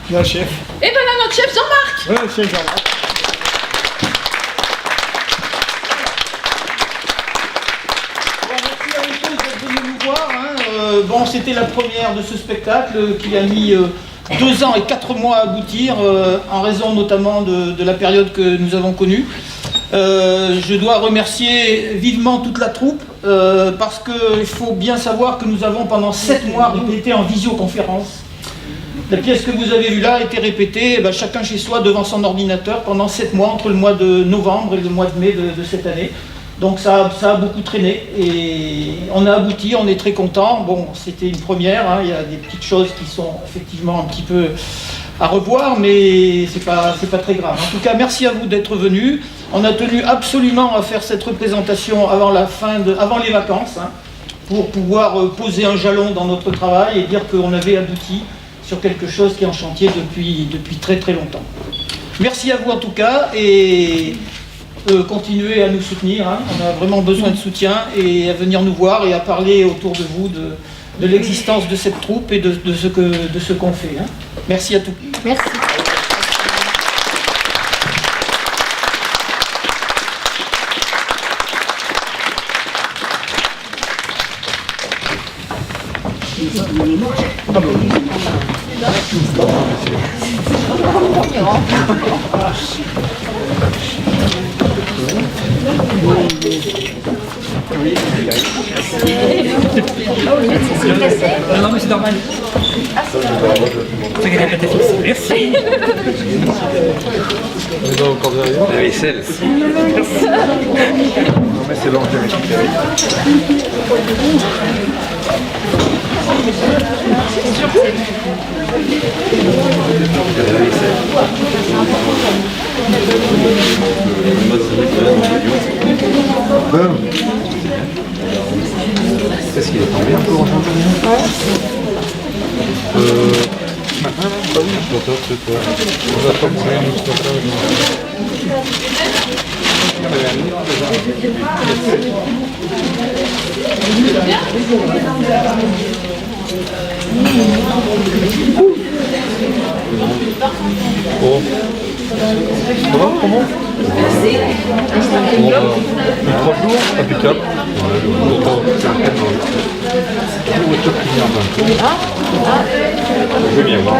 Bien, chef. Et ben là, notre chef Jean-Marc. Ouais, c'est Jean-Marc. Merci à vous tous d'être venus nous voir. Bon, c'était la première de ce spectacle qui a mis 2 ans et 4 mois à aboutir, en raison notamment de la période que nous avons connue. Je dois remercier vivement toute la troupe, parce qu'il faut bien savoir que nous avons pendant 7 mois répété en visioconférence. La pièce que vous avez vue là a été répétée, chacun chez soi devant son ordinateur pendant 7 mois, entre le mois de novembre et le mois de mai de cette année. Donc ça a beaucoup traîné et on a abouti, on est très contents. Bon, c'était une première, hein, il y a des petites choses qui sont effectivement un petit peu à revoir, mais c'est pas très grave. En tout cas, merci à vous d'être venus. On a tenu absolument à faire cette représentation avant les vacances, hein, pour pouvoir poser un jalon dans notre travail et dire qu'on avait abouti sur quelque chose qui est en chantier depuis très très longtemps. Merci à vous en tout cas et continuez à nous soutenir, hein. On a vraiment besoin de soutien et à venir nous voir et à parler autour de vous de l'existence de cette troupe et de ce qu'on fait, hein. Merci à tous. Merci. Non, mais c'est normal. C'est qu'elle a pas été fixée. Merci. La vaisselle. Non mais c'est bon, je vais récupérer. La vaisselle. Qu'est-ce qu'il est tombé un peu en janvier? Maintenant là? Bah oui. Что-то, что-то. Зато своему смотрю. О. Comment? 3 jours, impeccable. Je veux bien voir.